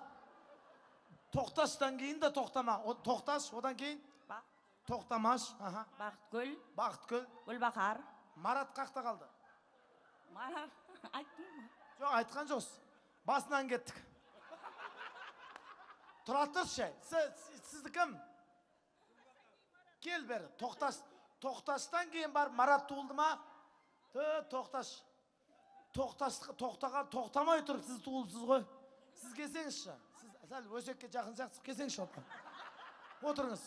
A: Тоқташтан кейін де тоқтама. Тоқташ, одан кейін? Тоқтамаш.
D: Бақытгүл.
A: Бақытгүл.
D: Гүлбақар.
A: Марат қақта қалды?
D: Марат, айттың ма?
A: Жоқ, айтқан жоқсыз. Басынан кеттік. Тұра тұршы. Сізді кім? Кел бері. Тоқташтан кейін бар Марат туылды ма? Тоқташ. Тоқтамай тұрып сіз туылыпсыз ғой. Сіз келсеңізші. Сіз сәл өсекке жақын жақсы келсеңізші отқа. Отырыңыз.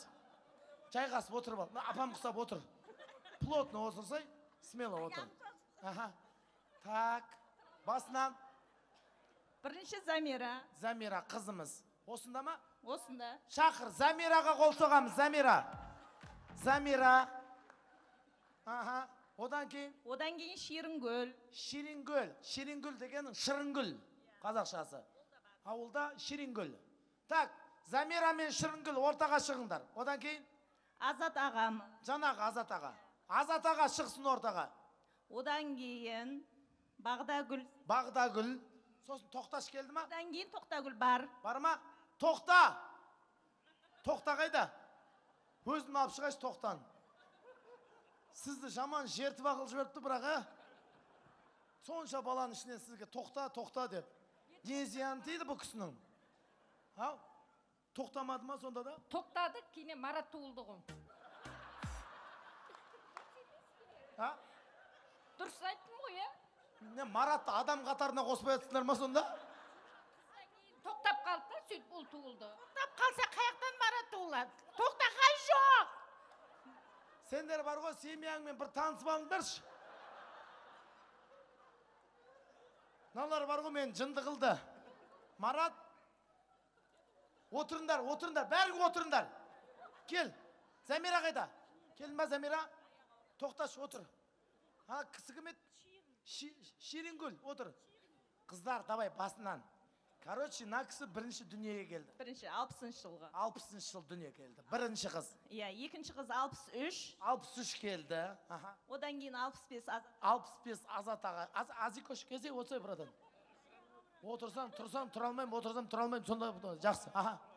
A: Жайғасып отырып ал. Апам құсап отыр. Плотно отырсай, смело отыр. Аха. Так. Басынан.
D: Бірінші Замира.
A: Замира қызымыз. Осында ма?
D: Осында.
A: Шақыр. Замираға қол соғамыз. Замира. Замира. Аха. Одан кейін?
D: Одан кейін Шерингүл.
A: Шерингүл. Шерингүл дегенің Шырынгүл. Қазақшасы. Ауылда Шерингүл. Так. Замира мен Шырынгүл ортаға шығыңдар. Одан кейін?
D: Азат ағам.
A: Жаңағы Азат аға. Азат аға шықсын ортаға.
D: Одан кейін Бағдагүл.
A: Бағдагүл. Сосын Тоқташ келді ма?
D: Одан кейін Тоқтагүл бар.
A: Бар ма? Тоқта. Тоқта қайда? Өзім алып шығайшы Тоқтан. Сізді жаман жертіп ақыл жіберіпті бірақ, сонша баланың ішінен сізге тоқта деп. Не зияны тиді бұл кісінің? Тоқтамады ма сонда да?
K: Тоқтадық, кейін Марат туылды ғой. Дұрыс айттым ғой, е?
A: Не, Маратты адам қатарына қоспай атсыңдар ма сонда?
K: Тоқтап қалды да, сөйтіп ол туылды.
O: Тоқтап қалса, қаяқтан Марат туылады? Тоқтағай жоқ!
A: Сендер бар ғой, семьяңмен бір танысып алыңдаршы. Налар бар ғой, мен жынды қылды. Марат, отырыңдар, бәрі отырыңдар. Кел, Замира қайда? Келін ба, Замира? Тоқташ, отыр. Кісі кім еді? Шерингүл, отыр. Қыздар, давай, басынан. Короче, на кісі бірінші дүниеге келді.
D: Бірінші, 60-шы жылғы.
A: 60-шы жыл дүниеге келді. Бірінші қыз.
D: Иә, екінші қыз 63.
A: 63 келді.
D: Одан кейін 65 Азат.
A: 65 Азат аға. Азикош келсе, отырсай бұрадан. Отырсам, тұра алмайым, сонда жақсы.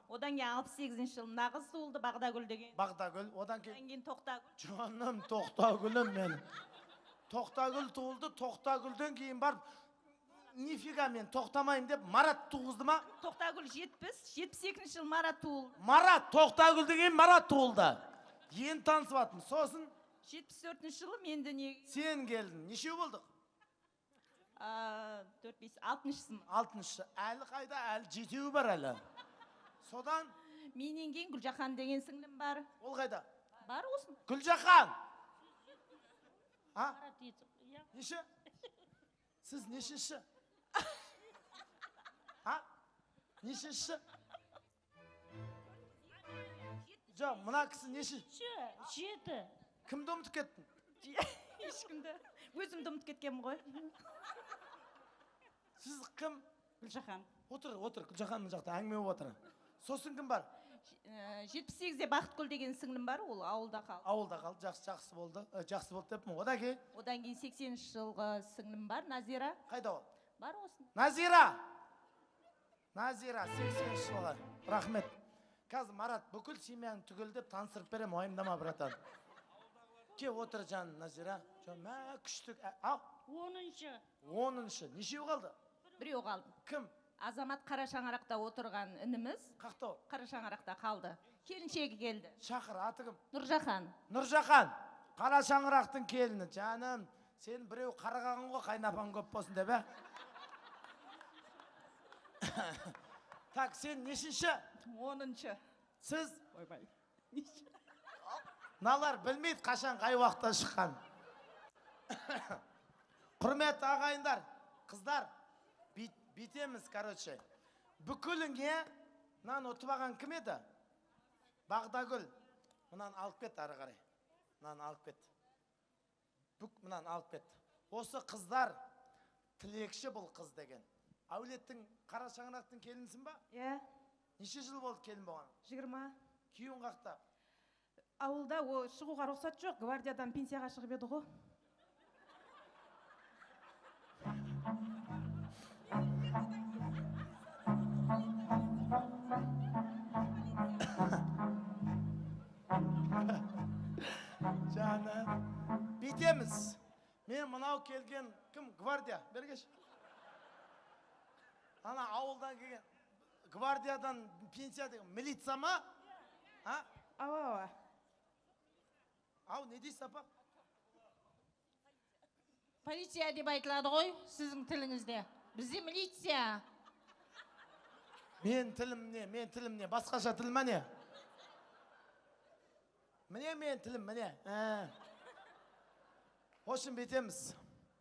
D: Одан кейін 68-ші жыл нағыз туылды Бағдагүл деген.
A: Бағдагүл, одан
D: кейін Тоқтагүл.
A: Жаным, Тоқтагүлім мен. Тоқтагүл туылды, Тоқтагүлден кейін барып, нифига мен тоқтамайым деп Марат туғызды ма?
D: Тоқтагүл 72-ші жыл Марат туылды.
A: Марат, Тоқтагүл деген Марат туылды. Ең танысып аттым. Сосын?
D: 74-ші жылы мен дүниеге.
A: Сен келдің. Нешеу болдық?
D: 4-5, 6-шысы.
A: 6-шы. Әлі қайда? Әлі жетеуі бар әлі. Содан?
D: Менен кейін Гүлжахан деген сіңлім бар.
A: Ол қайда?
D: Бар осын.
A: Гүлжахан! Неше? Сіз нешінші? Нешінші? Жоқ, мұна кісі неше?
D: 7.
A: Кімді ұмытып кеттің?
D: Ешкімді. Өзімді ұмытып кеткенмін ғой.
A: Сіз кім?
D: Гүлжахан.
A: Отыр, Гүлжаханның жақта әңгіме болып отыр. Сосын кім бар?
D: 78-де Бақытгүл деген сіңлім бар, ол ауылда қалды.
A: Ауылда қалды, жақсы болды. Жақсы болды деппін. Одан кейін?
D: Одан кейін 80-ші жылғы сіңлім бар, Назира.
A: Қайда ол?
D: Бар осын.
A: Назира, 80-ші жылғы. Рахмет. Қазір Марат, бүкіл семьяң түгел деп таныстырып берем, ойымдама, братан. Ке отыр жаным, Назира. Мә, күштік. 10-шы. Нешеу қалды?
D: Біреу қалды.
A: Кім?
D: Азамат Қарашаңырақта отырған ініміз.
A: Қақта ол?
D: Қарашаңырақта қалды. Келіншегі келді.
A: Шақыр, аты кім?
D: Нұржахан.
A: Нұржахан, Қарашаңырақтың келіні. Жаным, сен біреу қарағағын ғой, қайнапан көп болсын деп, Так, сен нешінші?
D: 10-шы.
A: Сіз?
D: Ойбай.
A: Налар білмейді қашан қай уақытта шыққан. Құрметті ағайындар, қыздар, битеміз, короче. Бүкіліңе, мынаны ұтып алған кім еді? Бағдагүл. Мынаны алып кет ары қарай. Мынаны алып кет. бүк мынаны алып кет. Осы қыздар тілекші бұл қыз деген. Әулеттің қара шаңырақтың келінсің ба?
F: Иә,
A: Неше жыл болды келін болған?
F: 20.
A: Күйеуің қақта?
O: Ауылда о шығуға рұқсат жоқ, гвардиядан пенсияға шығып еді ғой.
A: Жаным, бүйтеміз. Мен мынау келген кім? Гвардия, бергеш. Ана ауылдан келген гвардиядан пенсия деген милиция ма?
O: Ава.
A: Ау, не дейсіз апа?
O: Полиция деп айтылады ғой, сіздің тіліңізде. Бізде милиция.
A: Мен тілім не? Басқаша тіл ма не? Міне мен тілім, міне. Қошын бетеміз.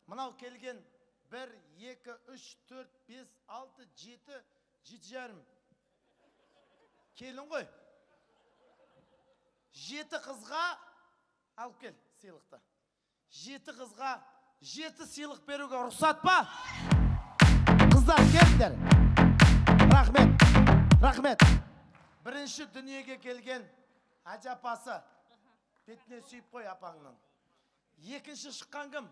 A: Мынау келген 1, 2, 3, 4, 5, 6, 7, 7,5. Келін ғой. 7 қызға алып кел сыйлықты. 7 қызға 7 сыйлық беруге рұқсат па? Қыздар келдер. Рахмет. Бірінші дүниеге келген әжапасы. Бетіне сүйіп қой апаңның. Екінші шыққан кім?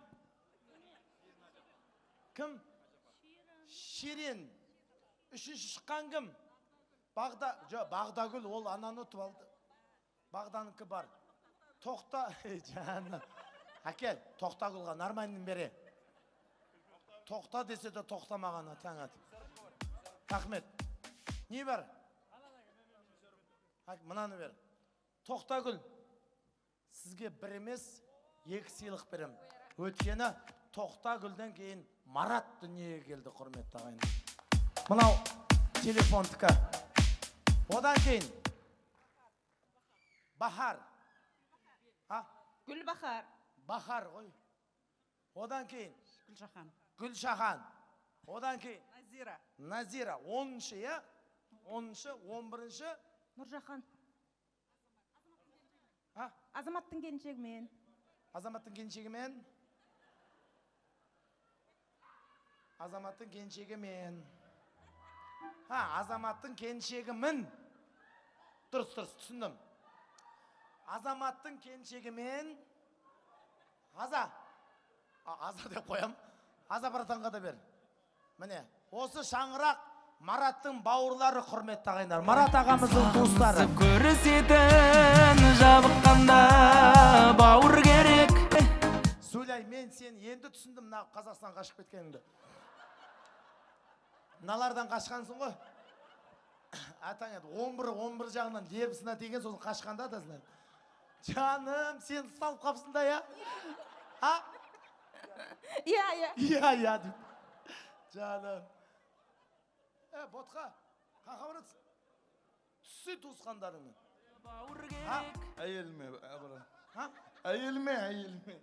A: Кім? Ширин. Үшінші шыққан кім? Бағдагүл, ол ананы ұтып алды. Бағданыкі бар. Тоқта, жаңа. Әкел, Тоқтагүлға нормальнын бере. Тоқта десе де тоқтамағаны таңады. Рахмет. Не бар? Мынаны бер. Тоқтагүл, сізге бір емес, 2 сыйлық берем. Өткені Тоқтагүлден кейін Марат дүниеге келді, құрметті ағайындар. Мынау телефондікі. Одан кейін Бахар.
O: Гүлбахар.
A: Бахар ғой. Одан кейін
O: Гүлшахан.
A: Гүлшахан. Одан кейін
O: Назира.
A: 10-шы, я? 10-шы, 11-шы.
O: Нұржахан. Азаматтың келіншегімен.
A: Азаматтың келіншегімен. Азаматтың келіншегімен. Азаматтың келіншегімен. Дұрыс, түсіндім. Азаматтың келіншегімен. Аза деп қоям. Аза братанға да бер. Міне, осы шаңырақ Мараттың бауырлары, құрметті ағайындар. Марат ағамыздың туыстары.
L: Көрісетін жабыққанда бауыр керек.
A: Сөйлей, мен сен енді түсіндім мына Қазақстан қашып кеткеніңді. Мыналардан қашқансың ғой. Атаң еді, 11 жағынан дербісіне деген сосын қашқанда да сілер. Жаным, сен салып қапсың да, я?
O: Иә.
A: Иә, дейді. Жаным. Ботқа, қақа баратсың? Түссе туысқандарыңмен.
B: Әйеліме, әйеліме.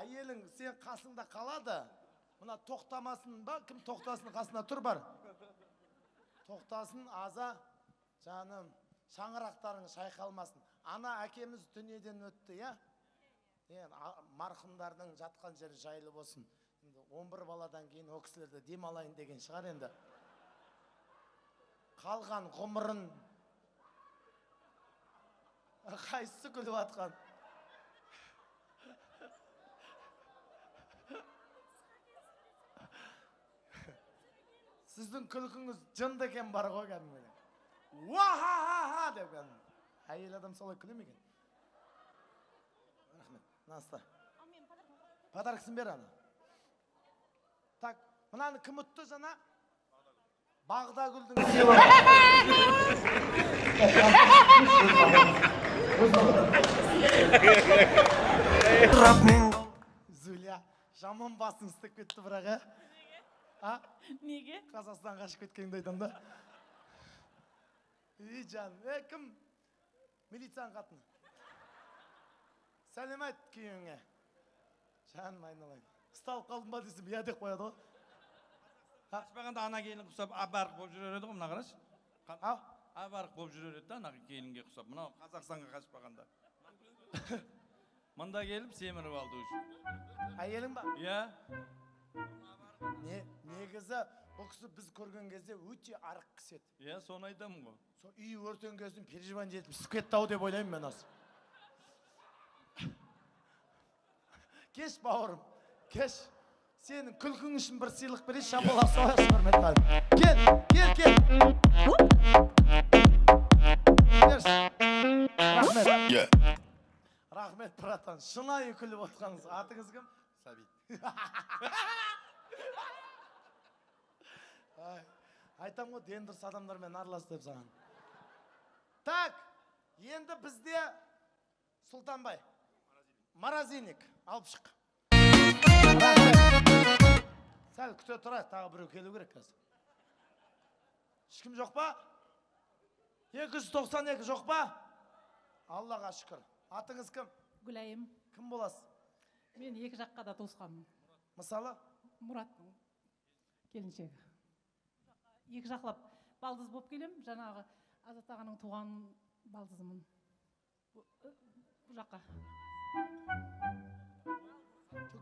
A: Әйелің сен қасыңда қалады. Мына тоқтамасын ба, кім тоқтасын қасына тұр бар. Тоқтасын, аза, жаным, шаңырақтарың шайқалмасын. Ана әкеміз дүниеден өтті, я? Марқұмдардың жатқан жері жайлы болсын. 11 баладан кейін о кісілерді демалайын деген шығар енді. Қалған ғұмырын қайсысы күліп атқан? Сіздің күлкіңіз жынды екен бар ғой кәдімгі. Уа-ха-ха-ха деп кәдімгі. Әйел адам солай күле ме екен? Рахмет. Наста. Подаркасын бер ана. Так, мынаны кім ұтты жана? Бағдагүлдің Зуля, жаман басың істеп кетті бірақ,
D: Неге?
A: Қазақстан қашып кеткенді айтам да. Жан, кім? Милицияның қатыны. Сәлем айт күйеуіңе. Жаным айналайын. Қысталып қалдым ба десем, я деп қояды ғой.
H: Қашпағанда ана келін құсап, абарық болып жүрер еді ғой, мына қараш. Абарық болып жүрер еді, ана келінге құсап. Мынау Қазақстанға қашпағанда. Мында келіп семіріп алды уже.
A: Әйелің ба?
H: Иә.
A: Негізі бұл кісі біз көрген кезде өте арық кісі еді.
H: Иә, соны айтамын ғой.
A: Сол үй өртен кезін переживан жетіп түсіп кетті ау деп ойлаймын мен осы. Кеш бауырым, кеш. Сенің күлкің үшін бір сыйлық берейін, шапалақ соғайық, құрметті халқым. Кел. Рахмет. Рахмет, братан. Шынайы күліп отқаныңыз. Атыңыз кім?
C: Сәбит.
A: Айтам ғой, дендірс адамдармен аралас деп саған. Так, енді бізде Сұлтанбай. Маразиник, алып шық. Сәл күте тұрайық, тағы біреу келу керек қазір. Ешкім жоқ па? 292 жоқ па? Аллаға шүкір. Атыңыз кім?
O: Гүлайым.
A: Кім боласыз?
O: Мен екі жаққа да туысқанмын.
A: Мысалы?
O: Мұраттың келіншегі. Екі жақлап балдыз болып келем, жаңағы Азат ағаның туған балдызымын. Бұл жаққа.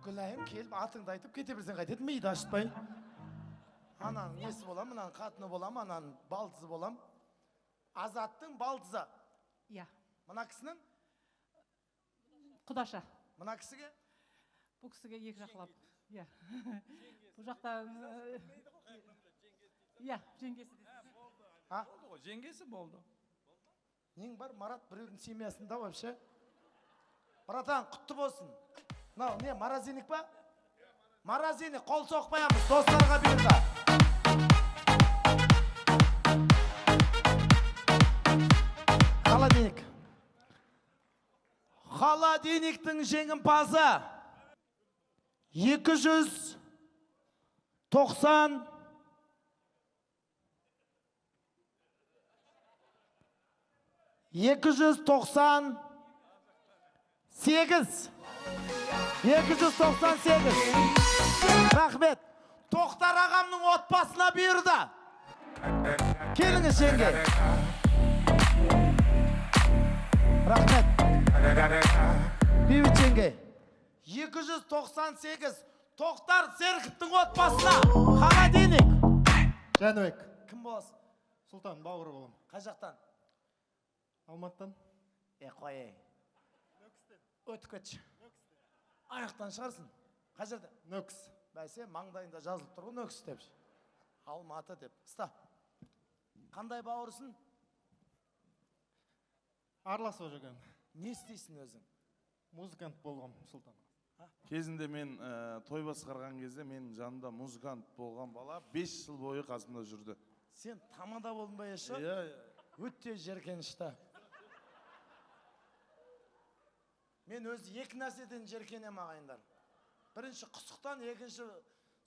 A: Гүлайым келіп, атыңды айтып кете берсең қайтеді, миды ашытпай. Ананың несі болам, ананың қатыны болам, ананың балдызы болам. Азаттың балдызы.
O: Иә.
A: Мына кісінің?
O: Құдаша.
A: Мына кісіге?
O: Бұл кісіге екі жақлап. Иә. Бұл жақта... Иә, жеңгесі де.
H: Болды ғой, жеңгесі болды.
A: Нең бар, Марат біреудің семьясында вообще. Братан, құтты болсын. Мынау не, маразиник па? Маразиник, қол соқпаямыз, достарға бұйырды. Холодильник. Холодильниктің жеңімпазы 298 Рахмет. Тоқтар ағамның отбасына бұйырды. Келіңіз жеңге. Рахмет. Бейбіт жеңге. 298 Тоқтар Серіковтің отбасына. Холодильник.
C: Жәнібек.
A: Кім боласың?
C: Сұлтан, бауыр болам.
A: Қай жақтан?
C: Алматыдан.
A: Қой. Өтіп кетші. Аяқтан шығарсың. Қай жерде?
C: Нөкіс.
A: Бәсе, маңдайында жазылып тұр ғой Нөкіс деп. Алматы деп. Ұста. Қандай бауырсың?
C: Араласып жүрген.
A: Не істейсің өзің?
C: Музыкант болғам, Сұлтан.
B: Кезінде мен той басқарған кезде менің жанымда музыкант болған бала 5 жыл бойы қасымда жүрді.
A: Сен тамада болдың ба еші?
B: Иә.
A: Өтте жеркенішті. Мен өз екі нәрседен жеркенем ағайындар. Бірінші құсықтан, екінші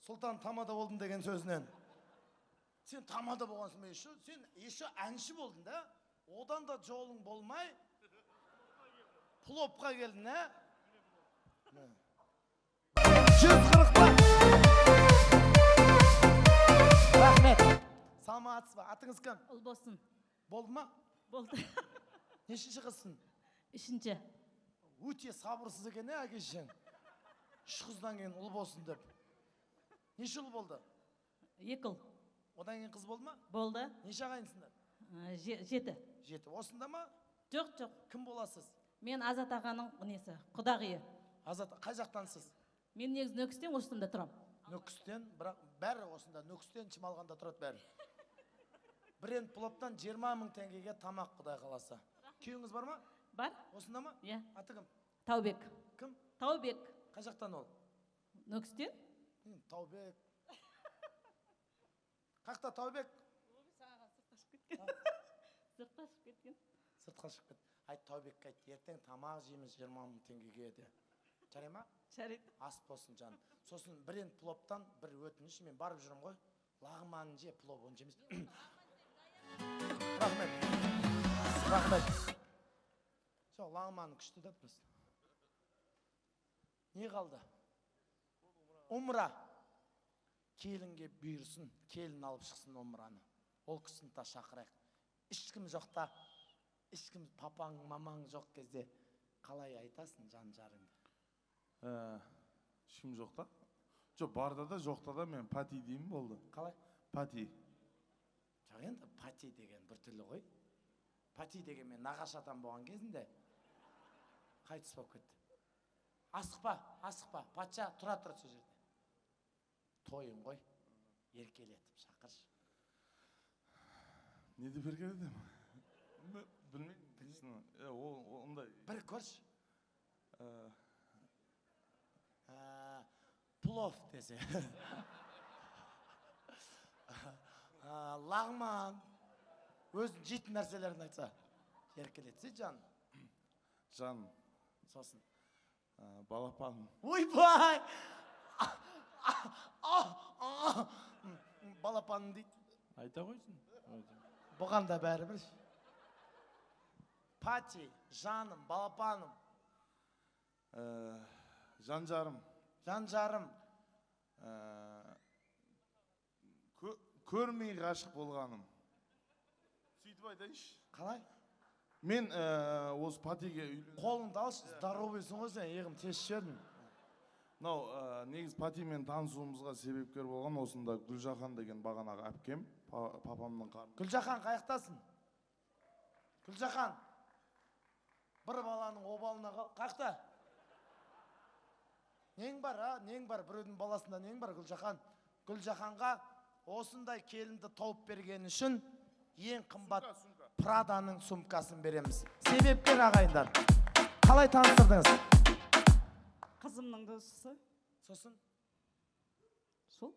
A: Сұлтан тамада болдым деген сөзінен. Сен тамада болғансың ба еші? Сен еші әнші болдың да? Одан да жолың болмай, плопқа келдің, ә? 140 ба? Рахмет. Саламатсыз ба? Атыңыз кім?
D: Ұлбосын.
A: Болды ма?
D: Болды.
A: Нешінші қызсың?
D: Үшінші.
A: Өте сабырсыз екен, әкешің. 3 қыздан кейін ұл болсын деп. Неше ұл болды?
D: 2 ұл.
A: Одан кейін қыз болды ма?
D: Болды.
A: Неше ағайынсыңдар?
D: 7.
A: 7. Осында ма?
D: Жоқ.
A: Кім боласыз?
D: Мен Азат ағаның несі, құдағиы.
A: Азат, қай жақтансыз?
D: Мен негізі Нөкістен осында тұрам.
A: Нөкістен, бірақ бәрі осында. Нөкістен Чымалғанда тұрады бәрі. Бір плоптан 20 000 теңгеге тамақ, құдай қаласа. Күйіңіз бар ма?
D: Бар.
A: Осында ма?
D: Иә.
A: Аты кім?
D: Таубек.
A: Кім?
D: Таубек.
A: Қай жақтан ол?
D: Нөкістен?
A: Таубек. Қақта Таубек?
D: Сыртқа шығып кеткен.
A: Сыртқа шығып кеткен. Айт Таубекке айт, ертең тамақ жейміз 20 000 теңгеге де. Жарай ма?
D: Жарайды.
A: Ас болсын жаным. Сосын бір плоптан бір өтініш, мен барып жүрім ғой. Лағманын же, пловын жемес. Рахмет. Жоқ, лағманы күшті да біз. Не қалды? Умра. Келінге бұйырсын, келін алып шықсын умраны. Ол кісіні та шақырайық. Ешкім жоқ та, ешкім папаң, мамаң жоқ кезде қалай айтасың жан жарыңды?
B: Ешкім жоқ та? Жоқ, барда да жоқта да мен пати деймін болды.
A: Қалай?
B: Пати.
A: Жоқ енді пати деген бір түрлі ғой. Пати деген мен нағашы атам болған кезінде қайтыс болып кетті. Асықпа, патша тұра сол жерде. Тойын ғой, еркелетіп шақыршы.
B: Не деп еркелетем? Білмеймін. Ондай.
A: Бір көрші. Плов десе. Лағман. Өзін жейтін нәрселерін айтса. Еркелетсе жан.
B: Жан.
A: Сосын.
B: Балапан.
A: Ойбай! Балапаным дейді.
H: Айта қойсын.
A: Бұған да бәрі бір. Пати, жаным, балапаным.
B: Жан-жарым.
A: Жан-жарым.
B: Көрмей ғашық болғаным. Сөйтіп айтайыншы.
A: Қалай?
B: Мен осы патиге үйлендім.
A: Қолыңды алшы, здоровыйсың ғой сен, еғім тез жердің.
B: Негіз патимен танысуымызға себепкер болған осында Гүлжахан деген бағанағы әпкем, папамның қарны.
A: Гүлжахан қаяқтасың? Гүлжахан. Бір баланың обалына қақта? Нең бар, нең бар, біреудің баласында нең бар, Гүлжахан? Гүлжаханға осындай келінді тауып берген үшін ең қымбат Праданың сумкасын береміз. Себепкер ағайындар. Қалай таныстырдыңыз?
D: Қызымның досысы.
A: Сосын?
D: Сол?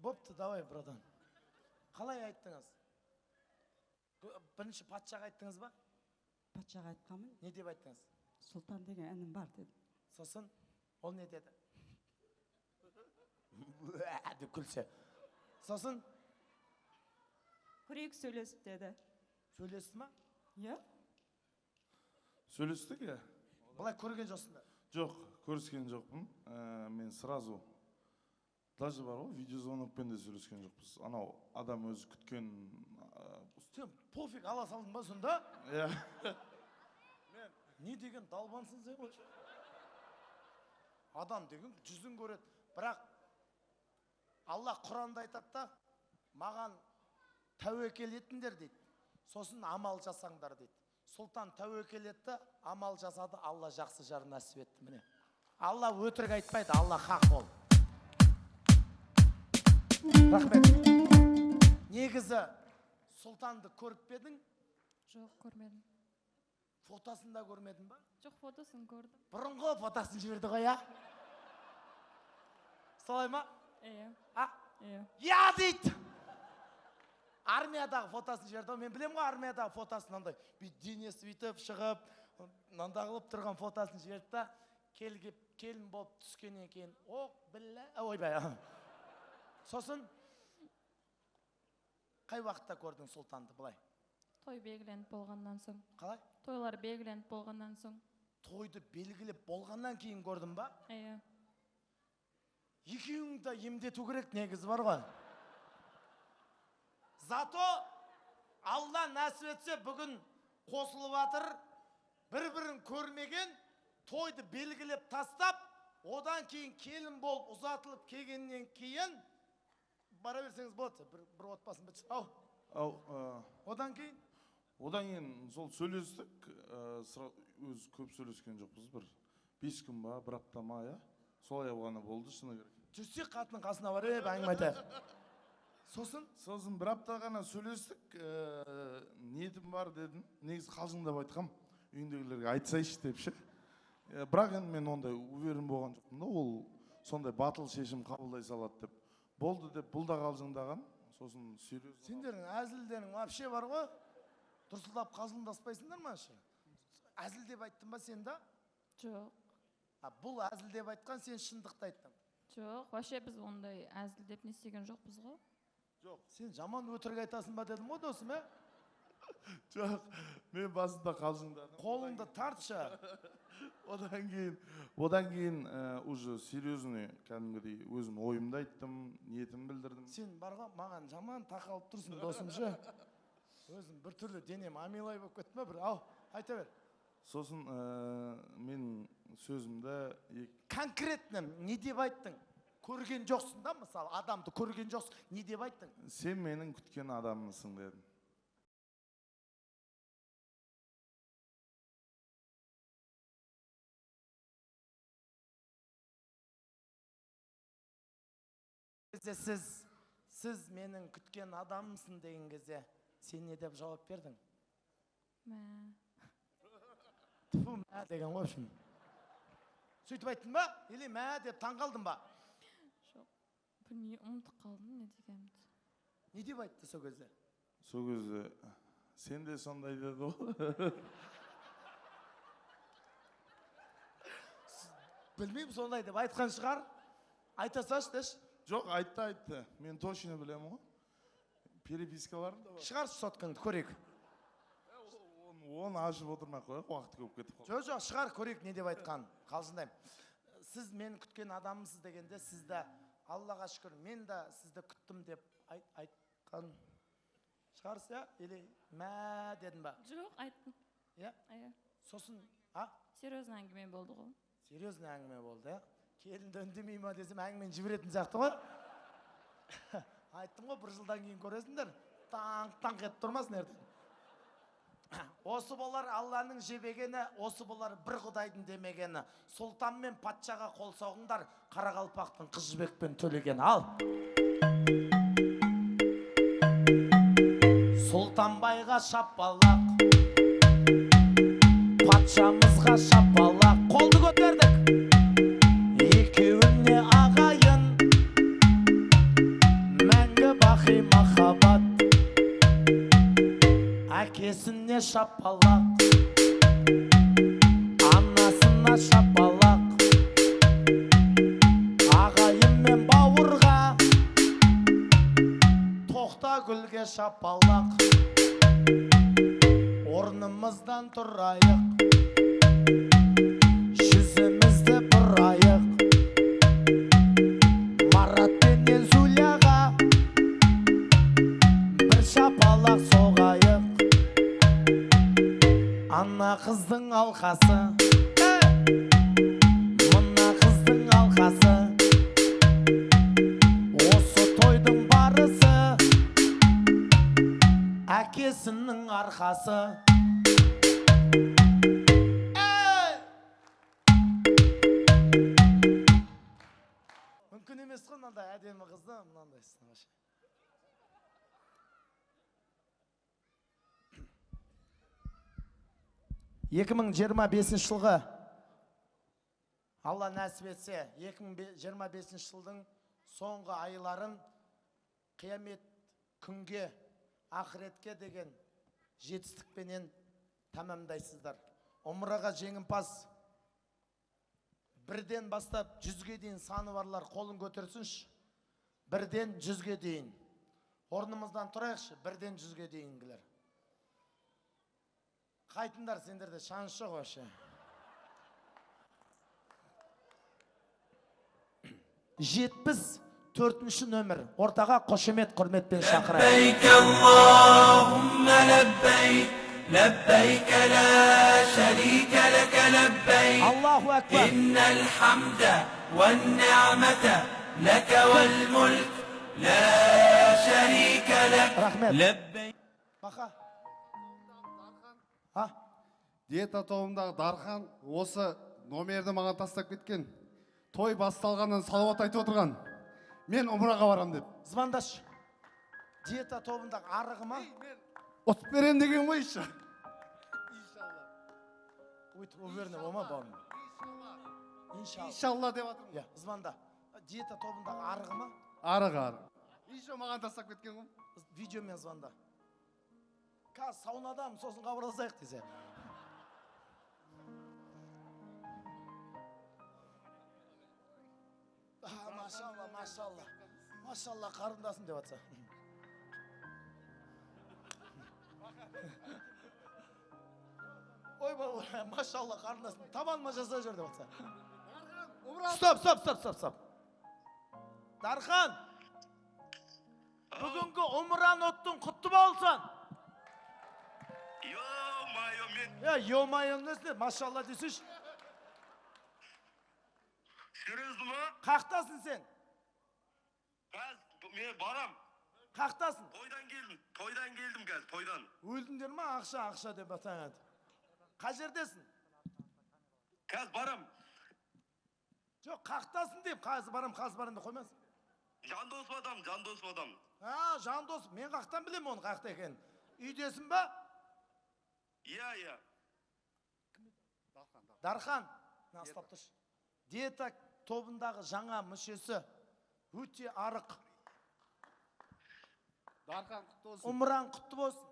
A: Бопты, давай, брадан. Қалай айттыңыз? Бірінші патшаға айттыңыз ба?
D: Патшаға айтқанмын.
A: Не деп айттыңыз?
D: Сұлтан деген інім бар деді.
A: Сосын? Ол не деді? Деп күлсе. Сосын?
D: Көрейік сөйлесіп деді.
A: Сөйлесті ма?
D: Иә.
B: Сөйлестік, е?
A: Бұлай көрген жоқсың да?
B: Жоқ, көріскен жоқпын. Мен сразу, даже бар ғой, видеозвонокпен де сөйлескен жоқпыз. Анау адам өзі күткен...
A: Сен пофиг ала салдың ба сонда?
B: Иә.
A: Не деген далбансың сен ғой? Адам деген жүзін көреді. Бірақ Алла Құранда айтады да, маған тәуекел етіңдер дейді. Сосын амал жасаңдар дейді. Сұлтан тәуекел етті, амал жасады, Алла жақсы жар нәсіп етті. Міне. Алла өтірік айтпайды, Алла хақ бол. Рахмет. Негізі Сұлтанды көріп бедің?
K: Жоқ, көрмедім.
A: Фотосын да көрмедің ба?
K: Жоқ, фотосын көрдім.
A: Бұрынғы фотосын жіберді ғой, я? Солай ма?
K: Иә.
A: Иә. Я дейді! Армиядағы фотосын жіберді. Мен білем ғой армиядағы фотосын андай. Денесі өйтіп шығып, нандағылып тұрған фотосын жіберді да, келін болып түскеннен кейін, оқ, білі, ойбай. Сосын, қай уақытта көрдің Сұлтанды бұлай?
K: Той белгіленіп болғаннан соң.
A: Қалай?
K: Тойлар белгіленіп болғаннан соң.
A: Тойды белгілеп болғаннан кейін көрдің ба?
K: Иә.
A: Екеуіңді емдету керек негізі бар ғой. Зато Алла нәсіп етсе бүгін қосылып атыр, бір-бірін көрмеген, тойды белгілеп тастап, одан кейін келін болып ұзатылып келгеннен кейін бара берсеңіз болады, бір отбасын бітші. Одан кейін?
B: Одан кейін сол сөйлестік, өз көп сөйлескен жоқпыз, бір 5 күн ба, бір апта ма, я? Солай болғаны болды, шыны керек.
A: Жүрсек қатының қасына бар, әңгіме айтайық. Сосын?
B: Сосын бір апта ғана сөйлестік, ниетім бар дедім. Негізі қалжыңдап айтқам, үйіндегілерге айтсайшы депші. Бірақ енді мен ондай уверен болған жоқпын да, ол сондай батыл шешім қабылдай салады деп. Болды деп бұл да қалжыңдаған, сосын серьезно.
A: Сендерің әзілдерің вообще бар ғой? Дұрсылдап қалжыңдаспайсыңдар ма шы? Әзіл деп айттың ба сен да?
K: Жоқ.
A: Бұл әзіл деп айтқан, сен шындықты айттың.
K: Жоқ, вообще біз ондай әзіл деп не істеген жоқпыз ғой.
A: Жоқ, сен жаман өтірік айтасың ба дедім ғой досым, ә?
B: Жоқ, мен басында қалжыңдадым.
A: Қолыңды тартшы.
B: Одан кейін уже серьезный кәдімгідей өзім ойымды айттым, ниетім білдірдім.
A: Сен барға маған жаман тақалып тұрсың досым шы. Өзім бір түрлі денем амилай болып кетті ме бір? Ау, айта бер.
B: Сосын мен сөзімді
A: Конкретно не деп айттың? Көрген жоқсың да, мысалы, адамды көрген жоқсың, не деп айттың?
B: сен менің күткен адаммысың дедім.
A: Сіз менің күткен адаммысың деген кезде, сен не деп жауап бердің? Түфу, мә деген ғой үшін. Сөйтіп айттың ба? Или мә деп таң қалдың ба?
K: Жоқ, білмей ұмытып қалдым не дегенімді.
A: Не деп айтты сол кезде?
B: Сол кезде сен де сондай деді ғой.
A: Білмеймін, сондай деп айтқан шығар. Айта салшы деші.
B: Жоқ, айтты. Мен точно білемін ғой. Перепискаларым да бар.
A: Шығаршы соткаңды, көрейік.
B: Оны ашып отырмақ қояйық, уақыт көп кетіп қалды.
A: Жоқ, шығар, көрейік не деп айтқан. Қалжындаймын. Сіз мені күткен адамсыз дегенде, сізді Аллаға шүкір, мен де сізді күттім деп айтқан шығарсыз, я? Или мә дедің ба?
K: Жоқ, айттым.
A: Я? Сосын, а?
K: Серьезный әңгіме болды ғой.
A: Серьезный әңгіме болды, я? Келінді үндемей ма десем, әңгімені жіберетін сияқты ғой. Айттым ғой, бір жылдан кейін көресіңдер. Таңқ етіп тұрмасын ертең. Осы болар Алланың жебегені, осы болар бір құдайдың демегені. Сұлтан мен патшаға қол соғыңдар, Қарақалпақтың қыз жібекпен төлегені. Ал! Сұлтанбайға шапалақ, патшамызға шапалақ. Қолды көтердік. Екеуіне ағайын, мәңгі бақи махаббат. Әкесіне шапалақ, анасына шапалақ, ағайын мен бауырға, тоқта гүлге шапалақ. Орнымыздан тұрайық, жүзімізді бұрайық. Марат пенен Зуляға бір шапалақ соғайық. Ана қыздың алқасы, мына қыздың алқасы, осы тойдың барысы, әкесінің арқасы. Мүмкін емес қой мынандай әдемі қызды мынандай сынағашы. 2025 жылғы Алла нәсіп етсе 2025 жылдың соңғы айларын қиямет күнге, ақыретке деген жетістікпенен тәмамдайсыздар. Умраға жеңімпаз бірден бастап 100-ге дейін саны барлар қолын көтерсінші. Бірден 100-ге дейін. Орнымыздан тұрайықшы, бірден 100-ге дейінгілер. Қайтындар сендерде шанс жоқ өші. 74-ші нөмір. Ортаға қошемет, құрметпен шақырайық.
L: Ләббейк Аллахумма ләббейк, ләббейк ла шәрика ләка ләббейк.
A: Аллаху әкбар.
L: Иннал хамда ван ниъмата ләка вал мулк ла шәрика ләк.
A: Рахмет.
L: Ләббейк.
A: Бақа.
C: Диета тобындағы Дархан осы номерді маған тастап кеткен. Той басталғаннан салауат айтып отырған. Мен умраға барам деп.
A: Звондаш. Диета тобындағы арығы ма?
C: Ұтып берем деген ғой іші.
A: Өйтіп, өверіне болма бауырым.
C: Иншалла деп атырмын.
A: Я, звонда. Диета тобындағы арығы ма?
C: Арығы. Еще маған тастап кеткен ғой.
A: Видеомен звонда. Қазір саунадамын, сосын қабырылсайық десе. Машалла, машалла. Машалла, қарындасын деп атса. Ой, машалла, қарындасын. Табаныма жаса жүр деп атса. Стоп. Дархан! Бүгінгі умран оттың құтты болсын.
Q: Ё-моё, мен...
A: Ё-моё несі, машалла десеш.
Q: Серьезно ма?
A: Қақтасың сен?
Q: Қазір мен барам.
A: Қақтасың?
Q: Тойдан келдім қазір, тойдан.
A: Өлдіңдер ма? Ақша деп атаңады. Қай жердесің?
Q: Қазір барам.
A: Жоқ, қақтасың дейм, қазір барам деп қоймас.
Q: Жандос адам.
A: Жандос, мен қақтан білем оны қақта екен. Үйдесің ба?
Q: Иә.
A: Дархан, ұстап тұршы. Диета тобындағы жаңа мүшесі өте арық.
C: Дархан құтты болсын.
A: Умраң құтты болсын.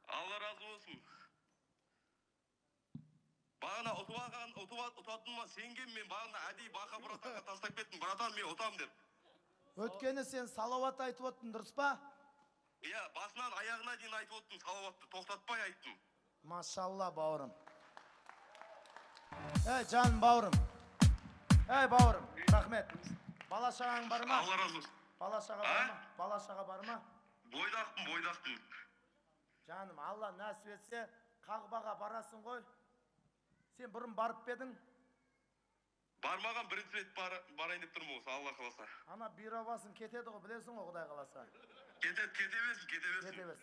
Q: Алла разы болсын. Бағана ұтатыныма сенген, мен бағана әдей бақа братанға тастап кеттім. Братан, мен ұтам деп.
A: Өткені сен салауат айтып оттың, дұрыс па?
Q: Иә, басынан аяғына дейін айтып оттым, салауатты тоқтатпай айттым.
A: Машалла, бауырым. Жаным бауырым. Бауырым, рахмет. Бала-шағаң бар ма?
Q: Алла разы болсын.
A: Бала-шаға бар ма?
Q: Бойдақпын.
A: Жаным, Алла нәсіп етсе, Қағбаға барасың ғой. Сен бұрын барып бедің?
Q: Бармаған бірінші рет барайын деп тұрмын осы, Алла қаласа.
A: Ана бүйрабасын кетеді ғой, білесің ғой, Құдай қаласа.
Q: Кете берсін.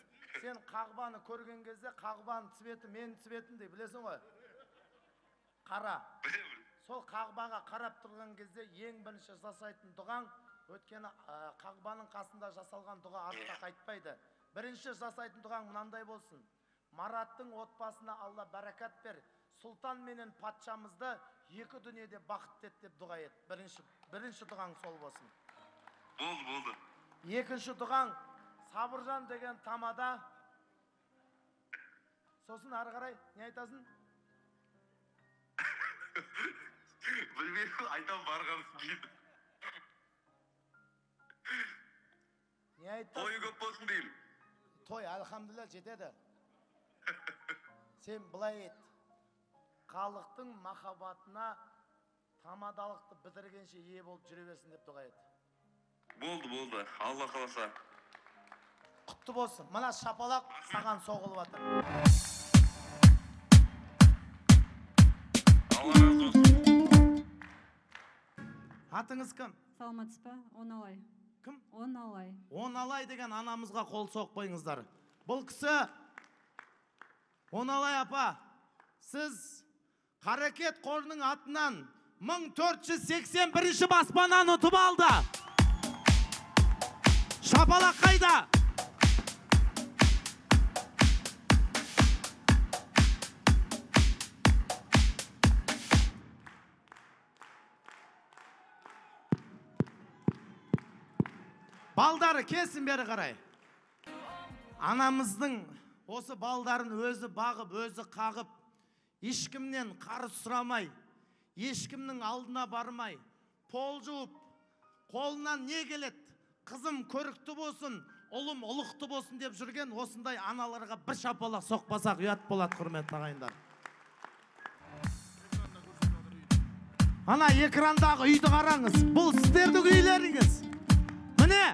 A: Сен Қағбаны көрген кезде, Қағбаның цветі менің цветімдей, білесің ғой? Қара. Сол Қағбаға қарап тұрған кезде ең бірінші жасайтын дұғаң, өткені Қағбаның қасында жасалған дұға артқа қайтпайды. Бірінші жасайтын дұғаң мынандай болсын. Мараттың отбасына Алла бәрәкат бер. Сұлтан менен патшамызды екі дүниеде бақытты ет деп дұға ет. Бірінші дұғаң сол болсын.
Q: Болды.
A: Екінші дұғаң Сабыржан деген тамада. Сосын ары қарай не айтасың?
Q: Білмеймін, айтам барғансын дейді.
A: Не айтасың?
Q: Тойы көп болсын деймін.
A: Той, әлхамдülillah, жетеді. Сен былай ет. Халықтың махаббатына тамадалықты бітіргенше ие болып жүре берсін деп дұға ет.
Q: Болды. Алла қаласа.
A: Құтты болсын. Мына шапалақ саған соғылып жатыр.
Q: Алла разы болсын.
A: Атыңыз кім?
F: Саламатсыз ба? Оналай.
A: Кім?
F: Оналай.
A: Оналай деген анамызға қол соқпайыңыздар. Бұл кісі Оналай апа, сіз Қарекет қорының атынан 1481 баспананы ұтып алды. Шапалақ қайда? Балдары келсін бері қарай. Анамыздың осы балдарын өзі бағып, өзі қағып, ешкімнен қарыз сұрамай, ешкімнің алдына бармай, пол жуып, қолынан не келет? Қызым көрікті болсын, ұлым ұлықты болсын деп жүрген осындай аналарға бір шапалақ соқпасақ ұят болады, құрметті ағайындар. Ана экрандағы үйді қараңыз, бұл сіздердің үйлеріңіз. Міне!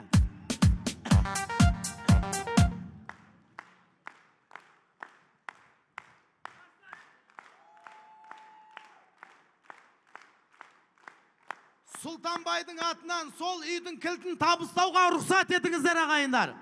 A: Сұлтанбайдың атынан сол үйдің кілтін табыстауға рұқсат етіңіздер, ағайындар.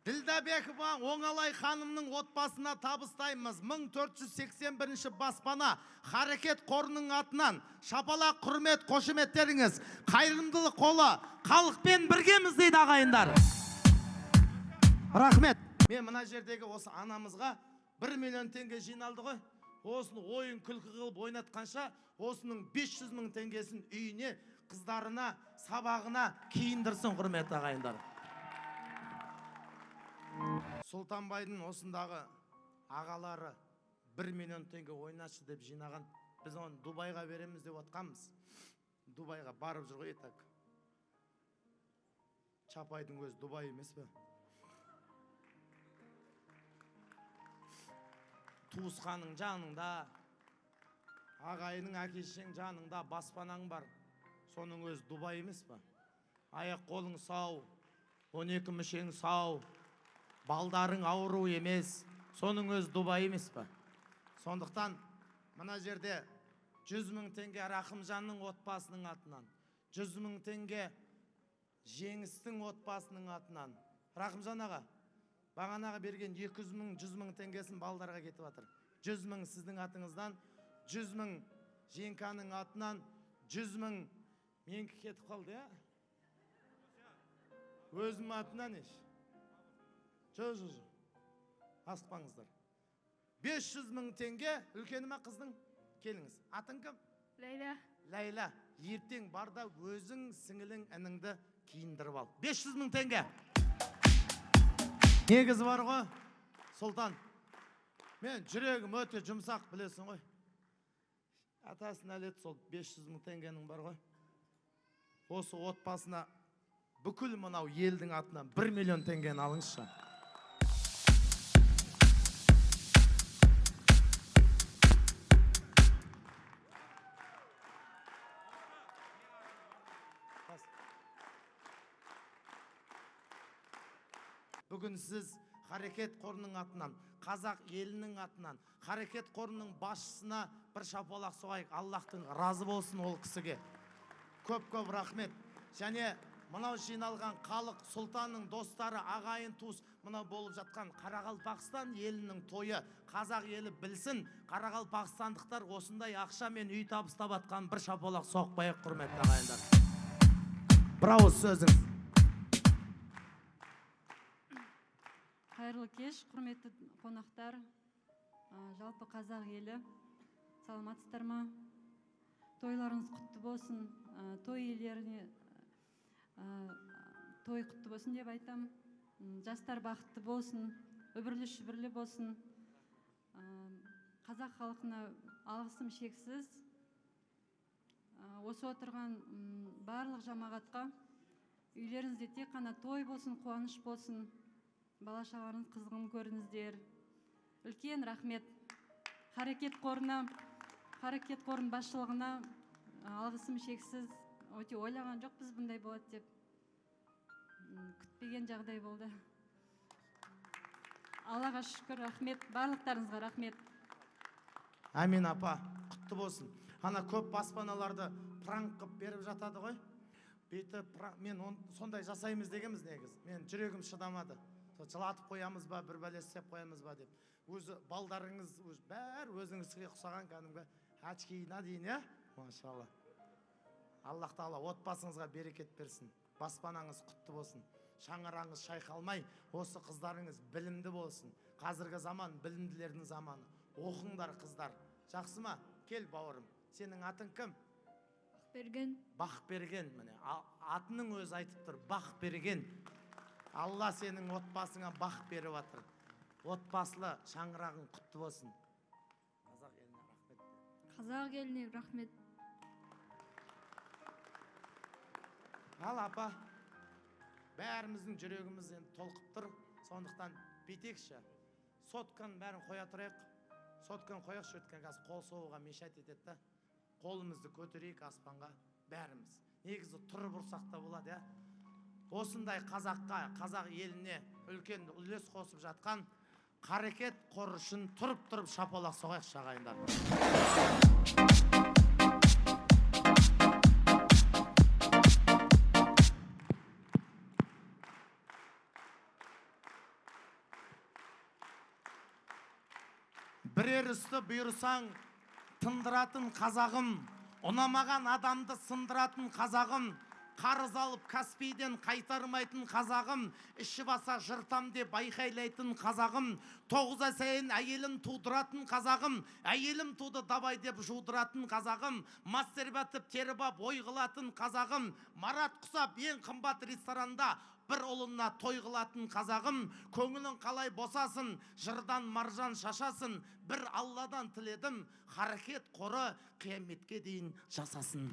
A: Ділдәбекова Оңалай ханымның отбасына табыстаймыз. 1481 баспана Қарекет қорының атынан шапалақ құрмет қошеметтеріңіз, қайырымдылық қолы, халықпен біргеміз дейді, ағайындар. Рахмет. Мен мына жердегі осы анамызға 1 миллион теңге жиналды ғой. Осыны ойын күлкі қылып ойнатқанша, осының 500 мың теңгесін үйіне, қыздарына, сабағына киіндірсін, құрметті ағайындар. Сұлтанбайдың осындағы ағалары 1 миллион теңге ойнашы деп жинаған. Біз оны Дубайға береміз деп отқанбыз. Дубайға барып жүр ғой етак. Чапайдың өзі Дубай емес пе? Туысқаның жанында, ағайының әкешең жаныңда баспанаң бар. Соның өз Дубай емес па? Аяқ қолың сау, 12 мүшең сау, балдарың ауру емес. Соның өз Дубай емес па? Сондықтан мына жерде 100 мың теңге Рахымжанның отбасының атынан, 100 мың теңге Жеңістің отбасының атынан. Рахымжан аға, бағанаға берген 200 мың, 100 мың теңгесін балдарға кетіп жатыр. 100 мың сіздің атыңыздан, 100 мың Женканың атынан, 100 мың менікі кетіп қалды, я? Өзім атынан еш. Жо. Асықпаңыздар. 500 мың теңге үлкені ма қыздың? Келіңіз. Атың кім?
K: Лейла.
A: Лейла. Ертең барда өзің сіңілің ініңді киіндіріп ал. 500 мың теңге. Негізі бар ғой, Сұлтан. Мен жүрегім өте жұмсақ, білесің ғой. Атасын әлет сол 500 мың теңгенің бар ғой. Осы отбасына бүкіл мынау елдің атынан 1 миллион теңгені алыңызшы. Бүгін сіз Харекет қорының атынан, қазақ елінің атынан, Харекет қорының басшысына бір шапалақ соғайық. Аллахтың разы болсын ол кісіге. Көп рахмет. Және мынау жиналған халық, Сұлтанның достары, ағайын туыс, мынау болып жатқан Қарақалпақстан елінің тойы. Қазақ елі білсін, Қарақалпақстандықтар осындай ақша мен үй табыстап атқан бір шапалақ соқпайық, құрметті ағайындар. Браво сөзіңіз.
F: Қайырлы кеш, құрметті қонақтар, жалпы қазақ елі, саламатсыздар ма? Тойларыңыз құтты болсын, той иелеріне той құтты болсын деп айтам. Жастар бақытты болсын, үбірлі-шүбірлі болсын. Қазақ халқына алғысым шексіз. Осы отырған барлық жамағатқа үйлеріңізде тек қана той болсын, қуаныш болсын. Бала-шағаларыңыз қызығын көріңіздер. Үлкен рахмет. Харекет қорының басшылығына алғысым шексіз. Өте ойлаған жоқ біз бұндай болады деп. Күтпеген жағдай болды. Аллаға шүкір, рахмет. Барлықтарыңызға рахмет.
A: Әмин апа, құтты болсын. Ана көп баспаналарды пранк қып беріп жатады ғой. Мен сондай жасаймыз дегенбіз негіз. Мен жүрегім шыдамады. Жылатып қоямыз ба, бір бәле істеп қоямыз ба деп. Өзі балдарыңыз бәрі өзіңізге ұқсаған кәдімгі очкиына дейін, я? Машалла. Аллах тағала отбасыңызға берекет берсін. Баспанаңыз құтты болсын. Шаңырағыңыз шайқалмай, осы қыздарыңыз білімді болсын. Қазіргі заман білімділердің заманы. Оқыңдар қыздар. Жақсы ма? Кел бауырым. Сенің атың кім?
K: Бақберген.
A: Бақберген, міне. Атының өзі айтып тұр, Бақберген. Алла сенің отбасыңа бақ беріп атыр. Отбасылы шаңырағың құтты болсын. Қазақ еліне рахмет.
K: Қазақ еліне рахмет.
A: Ал апа, бәріміздің жүрегіміз енді толқып тұр. Сондықтан бетекші. Сотканы бәрін қоя тұрайық. Сотканы қояқшы, өткен қазір қол соғуға мешайт етеді. Қолымызды көтерейік аспанға бәріміз. Негізі тұрып ұрсақ та болады, я? Осындай қазаққа, қазақ еліне үлкен үлес қосып жатқан Харекет қоры үшін тұрып шапалақ соғайық ағайындар. Бірер үсті бұйырсаң тындыратын қазағым, ұнамаған адамды сындыратын қазағым, қарыз алып Каспийден қайтармайтын қазағым, іші баса жыртам деп айқайлайтын қазағым, 9 сайын әйелін тудыратын қазағым, әйелім туды дабай деп жудыратын қазағым, мастер батып тербап ой қылатын қазағым, Марат Құсап ең қымбат ресторанда бір ұлына той қылатын қазағым, көңілің қалай босасын, жырдан маржан шашасын, бір Алладан тіледім, Харекет қоры қияметке дейін жасасын.